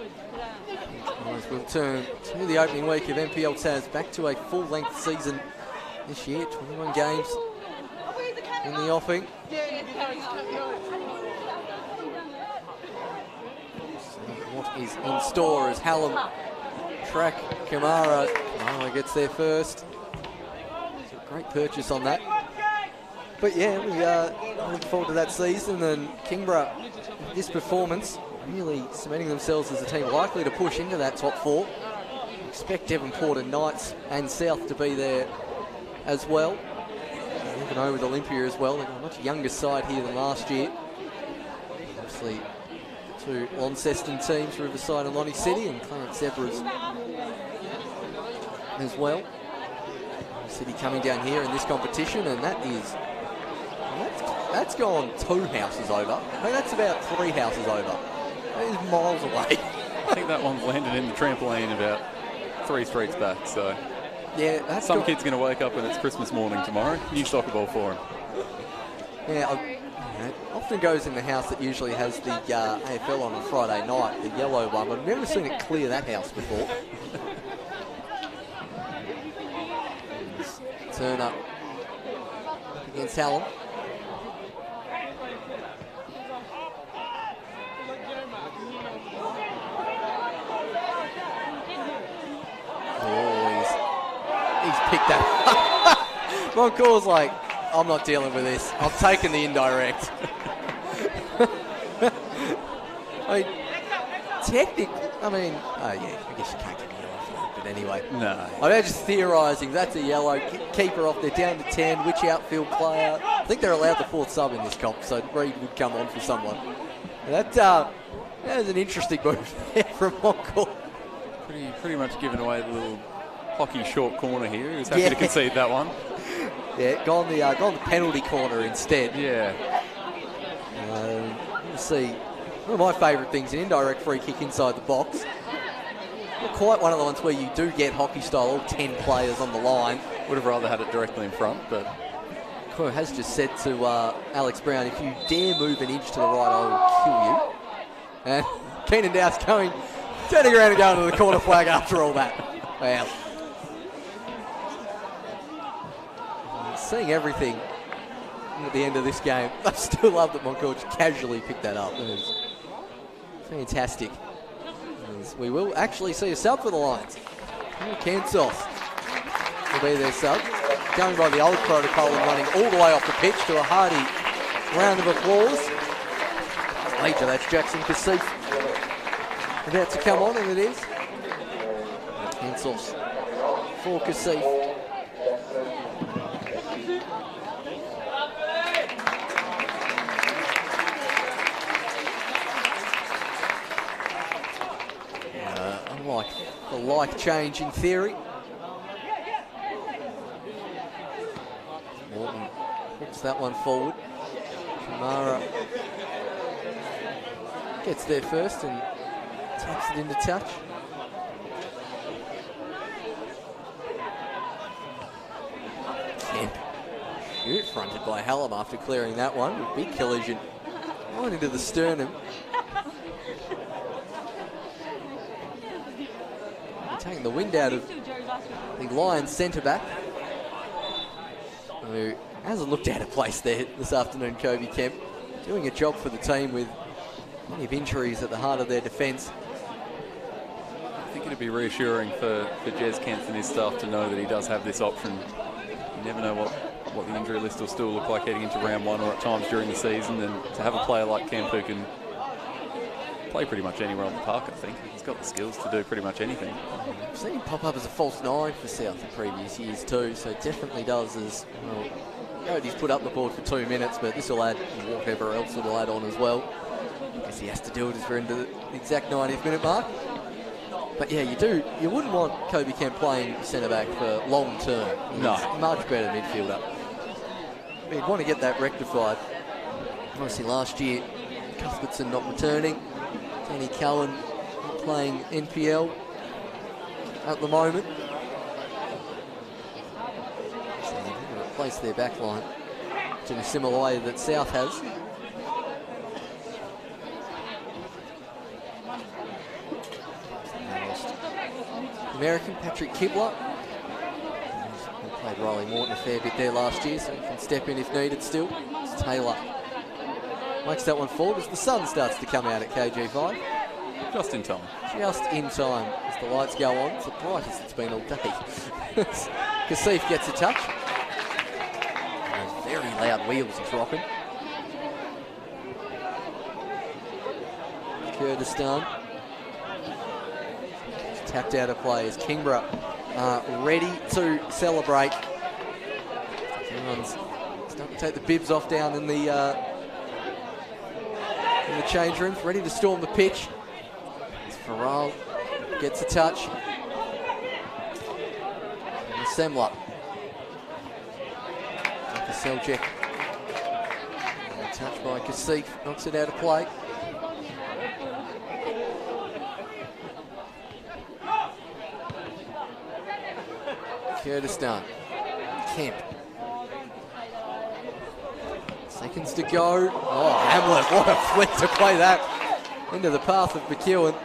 As we'll turn to the opening week of NPL Taz, back to a full-length season this year, 21 games in the offing. What is in store as Hallam track Kamara. Kamara gets there first. It's a great purchase on that. But yeah, we look forward to that season, and Kingborough, this performance, really cementing themselves as a team likely to push into that top 4. Expect Devonport and Knights and South to be there as well. Even over with Olympia as well. They've got a much younger side here than last year. Obviously, 2 Launceston teams, Riverside and Lonnie City, and Clarence Zebras as well. City coming down here in this competition, and that's gone 2 houses over. I think that's about 3 houses over. That is miles away. I think that one's landed in the trampoline about 3 streets back, so yeah, that's some kid's going to wake up and it's Christmas morning tomorrow. New soccer ball for him. Yeah, it often goes in the house that usually has the AFL on a Friday night, the yellow one, but I've never seen it clear that house before. Turn up against Hallam. He's picked that up. Moncal's like, I'm not dealing with this. I'm taking the indirect. I mean, technically, I guess you can't give me yellow for that, but anyway. No. I'm just theorising. That's a yellow. Keeper off there, down to 10. Which outfield player? I think they're allowed the 4th sub in this comp, so Reed would come on for someone. That was an interesting move there from Moncal. Pretty much giving away the little hockey short corner here. He was happy to concede that one. Yeah, gone the penalty corner instead. Yeah. Let's see. One of my favourite things, an indirect free kick inside the box. Not quite one of the ones where you do get hockey style, all 10 players on the line. Would have rather had it directly in front, but Coy has just said to Alex Brown, if you dare move an inch to the right, I will kill you. And Keenan Dow's turning around and going to the corner flag after all that. Wow. Seeing everything at the end of this game. I still love that Montcourt casually picked that up. It was fantastic. As we will actually see a sub for the Lions. Kansas will be their sub. Going by the old protocol and running all the way off the pitch to a hearty round of applause. Later, that's Jackson Kasif about to come on, and it is Kansas for Kasif. Unlike the like change in theory. Morton hooks that one forward. Kamara gets there first and taps it into touch. Kemp. Shoot, fronted by Hallam after clearing that one with big collision right into the sternum. Taking the wind out of the Lions centre-back, who hasn't looked out of place there this afternoon, Kobe Kemp. Doing a job for the team with plenty of injuries at the heart of their defence. I think it'd be reassuring for Jez Kemp and his staff to know that he does have this option. You never know what the injury list will still look like heading into round 1 or at times during the season, and to have a player like Kemp who can play pretty much anywhere on the park, I think. He's got the skills to do pretty much anything. I've seen him pop up as a false 9 for South in previous years too, so it definitely does as well. He's put up the board for 2 minutes, but this will add whatever else it'll add on as well. I guess he has to do it as we're into the exact 90th minute mark. But yeah, you wouldn't want Kobe Kemp playing centre-back for long term. He's a much better midfielder. You'd want to get that rectified. Obviously last year, Cuthbertson not returning. Danny Cowan playing NPL at the moment. So they're going to replace their back line in a similar way that South has. American Patrick Kibler, who's Played Riley Morton a fair bit there last year, so he can step in if needed still. It's Taylor. Makes that one forward as the sun starts to come out at KG5. Just in time. Just in time as the lights go on. It's the brightest it's been all day. Kickoff gets a touch. Those very loud wheels he's rocking. Kurdistan. It's tapped out of play as Kingborough ready to celebrate. Everyone's starting to take the bibs off down in the change rooms, ready to storm the pitch. Farrell gets a touch. And Semler. Seljuk. A touch by Kickoff, knocks it out of play. Kurdistan. Kemp. Seconds to go. Oh, Hamlet, what a flick to play that into the path of McEwen.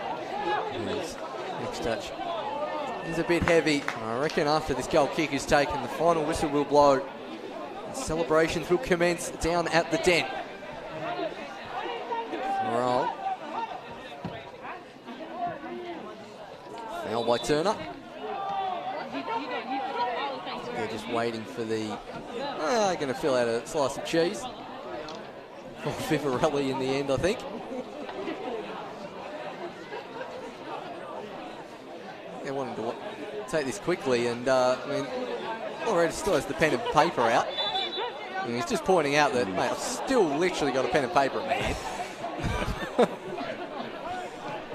Next touch is a bit heavy. I reckon after this goal kick is taken, the final whistle will blow. The celebrations will commence down at the Den. Roll. Foul by Turner. They're just waiting for the... going to fill out a slice of cheese. Or Vivarelli in the end, I think. They wanted to take this quickly, and I mean, already still has the pen and paper out. And he's just pointing out that, mate, I've still literally got a pen and paper in my hand.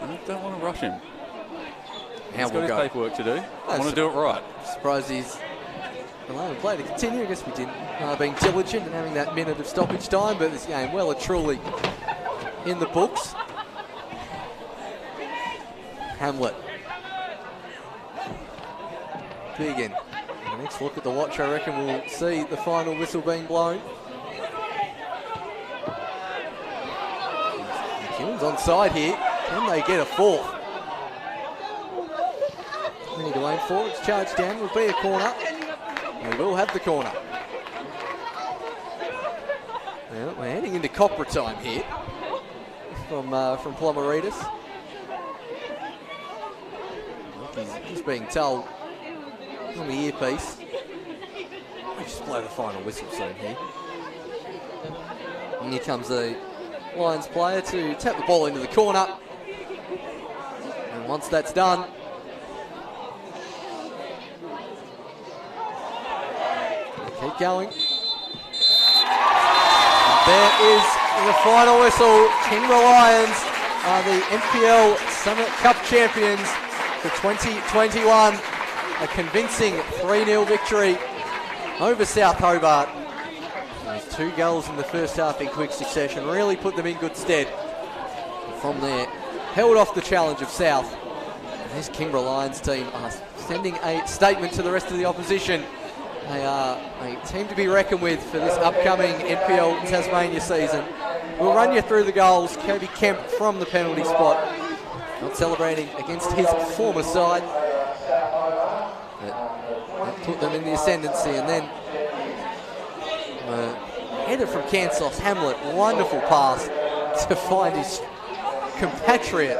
I don't want to rush him. He's got his paperwork to do. I want to do it right. Surprised he's allowing play to continue. I guess we didn't. Being diligent and having that minute of stoppage time, but this game well and truly in the books. Hamlet. Biggin. The next look at the watch, I reckon we'll see the final whistle being blown. McEwen's onside here. Can they get a fourth? We need to aim for. It's charged down. Will be a corner. We will have the corner. Well, we're heading into Copra time here from Plumeritas. He's just being told on the earpiece. We just blow the final whistle soon here. And here comes the Lions player to tap the ball into the corner. And once that's done, keep going. And there is the final whistle. Kingborough Lions are the NPL Summit Cup champions for 2021. A convincing 3-0 victory over South Hobart. Those 2 goals in the first half in quick succession really put them in good stead. And from there, held off the challenge of South. And this Kingborough Lions team are sending a statement to the rest of the opposition. They are a team to be reckoned with for this upcoming NPL Tasmania season. We'll run you through the goals. Kobe Kemp from the penalty spot. Not celebrating against his former side. That put them in the ascendancy. And then header from Kansas, Hamlet. Wonderful pass to find his compatriot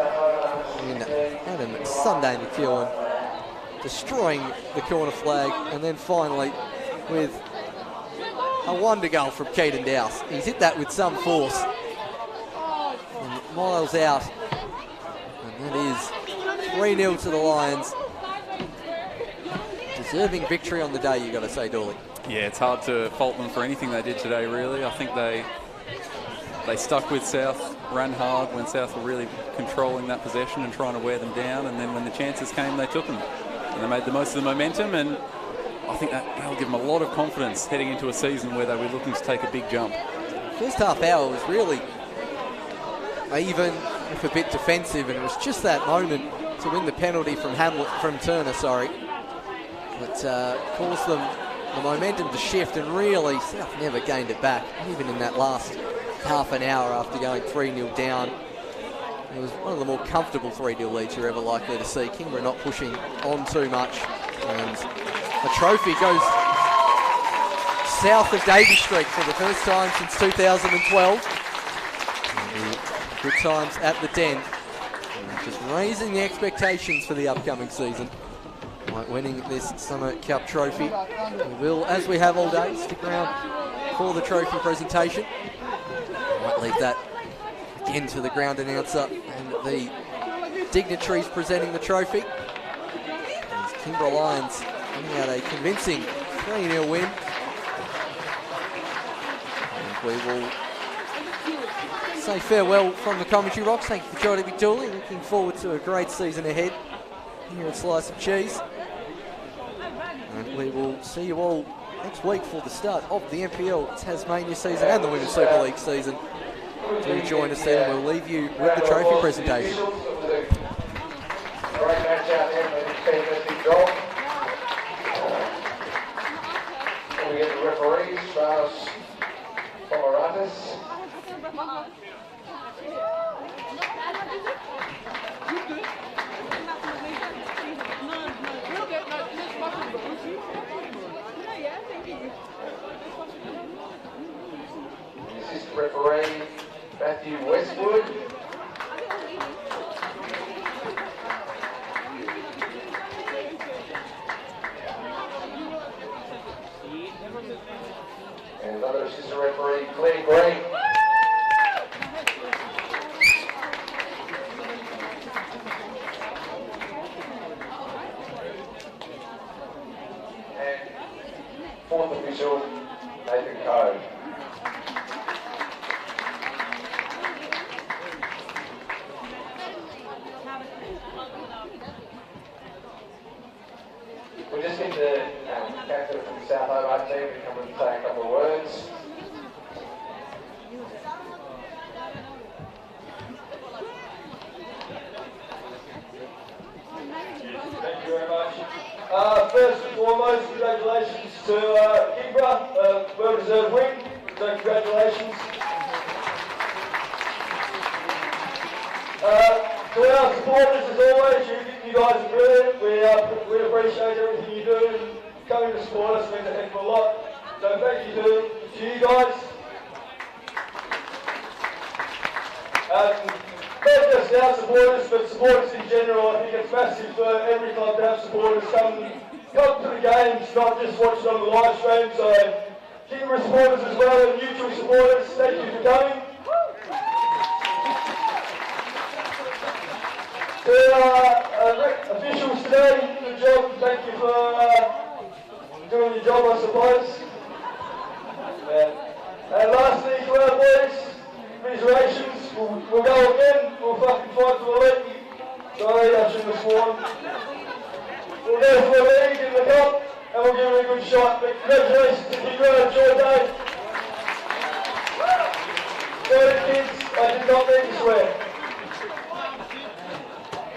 in Adam Sunday McEwen, destroying the corner flag, and then finally with a wonder goal from Keaton Dowse. He's hit that with some force. And miles out. And that is 3-0 to the Lions. Deserving victory on the day, you got to say, Dawley. Yeah, it's hard to fault them for anything they did today, really. I think they stuck with South, ran hard when South were really controlling that possession and trying to wear them down, and then when the chances came, they took them. And they made the most of the momentum, and I think that'll give them a lot of confidence heading into a season where they were looking to take a big jump. First half hour was really even, if a bit defensive, and it was just that moment to win the penalty from Turner, that caused them the momentum to shift, and really South never gained it back, even in that last half an hour after going 3-0 down. It was one of the more comfortable 3-0 leads you're ever likely to see. Kingborough not pushing on too much, and the trophy goes south of Davey Street for the first time since 2012. Good times at the Den. Just raising the expectations for the upcoming season. By winning this Summer Cup trophy. We will, as we have all day, stick around for the trophy presentation. Might leave that again to the ground announcer and the dignitaries presenting the trophy. These Kingborough Lions coming out a convincing 3-0 win. And we will say farewell from the commentary box. Thank you for joining me, Dooley. Looking forward to a great season ahead here at Slice of Cheese. And we will see you all next week for the start of the NPL Tasmania season and the Women's Super League season. Do join us then, and we'll leave you with the trophy presentation. Great match out there, they did a fantastic job. We get the referees, Strauss, Pomeratis. Assistant referee, Matthew Westwood. And another assistant referee, Claire Green. And fourth official, Nathan Coe. We just need the captain from the South Hobart team to come and say a couple of words. Thank you very much. First and foremost, congratulations to Kingborough, well-deserved win. So congratulations. To our supporters, as always, you guys are brilliant. We appreciate everything you do, and coming to support us means a heck of a lot. So thank you to you guys. Not just our supporters, but supporters in general. I think it's massive for every club to have supporters come to the games, not just watch it on the live stream. So Kingborough supporters as well, and neutral supporters, thank you for coming. To officials today, good job. Thank you for doing your job, I suppose. And lastly, to our boys, commiserations. We'll go again. We'll fucking fight for the league. Sorry, I shouldn't have sworn. We'll go for the league in the cup, and we'll give it a good shot. But congratulations to Kingborough, Jordan. Sorry, kids, I did not mean to swear.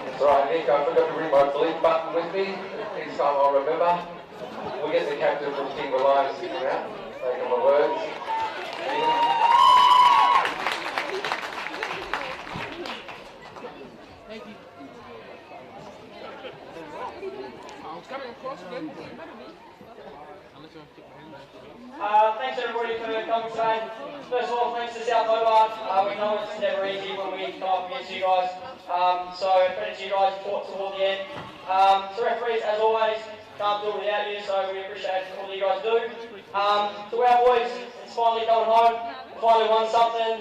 That's right, Nick, I forgot to bring my bleep button with me. Next time I'll remember. We'll get the captain from Kingborough Lions to come out, take on my words. Thank you. Thanks everybody for coming today. First of all, thanks to South Hobart. We know it's never easy when we come up against you guys. So credit to you guys, you fought toward the end. To referees, as always, can't do it without you, so we appreciate all that you guys do. To our boys, it's finally coming home. We finally won something.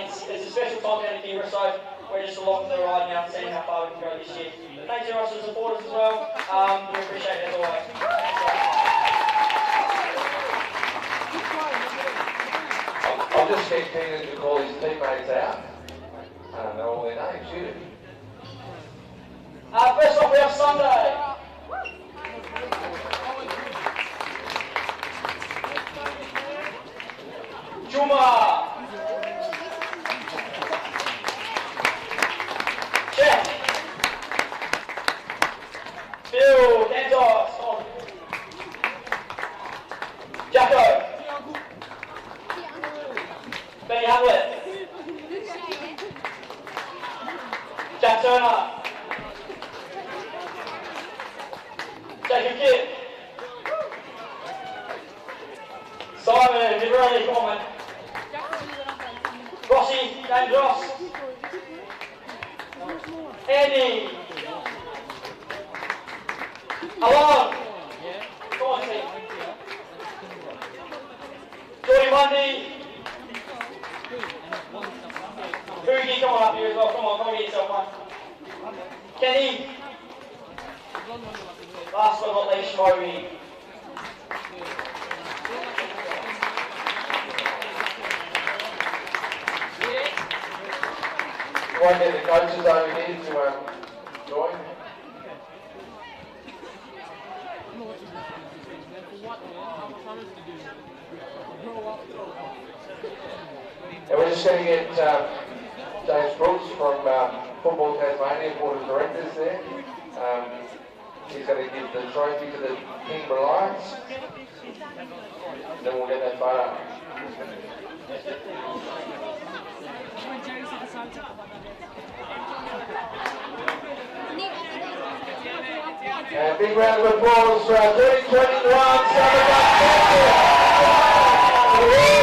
It's a special time down in Kingborough, so we're just along for the ride now and seeing how far we can go this year. Thanks everyone for the supporters as well. We appreciate it as always. I'll just get Keenan to call his teammates out. I don't know all their names, you do. First off, we have Sunday. Juma. Check. Bill, Dantos. Jacko. Benny Hamlet. Jack Turner. Jacob Kidd. Bradley, come on, man. Rossi, James Ross. Andy. Alon. Come on, Steve. Jordy Mundy. Boogie, come on up here as well. Come on, get yourself one. Kenny. Last but not least, Moby. Won't get the coaches over here to join. And we're just going to get James Brooks from Football Tasmania, Board of Directors there. He's going to give the trophy to the King Reliance. Then we'll get that photo. And a big round of applause for our 2021 Summer Cup champion.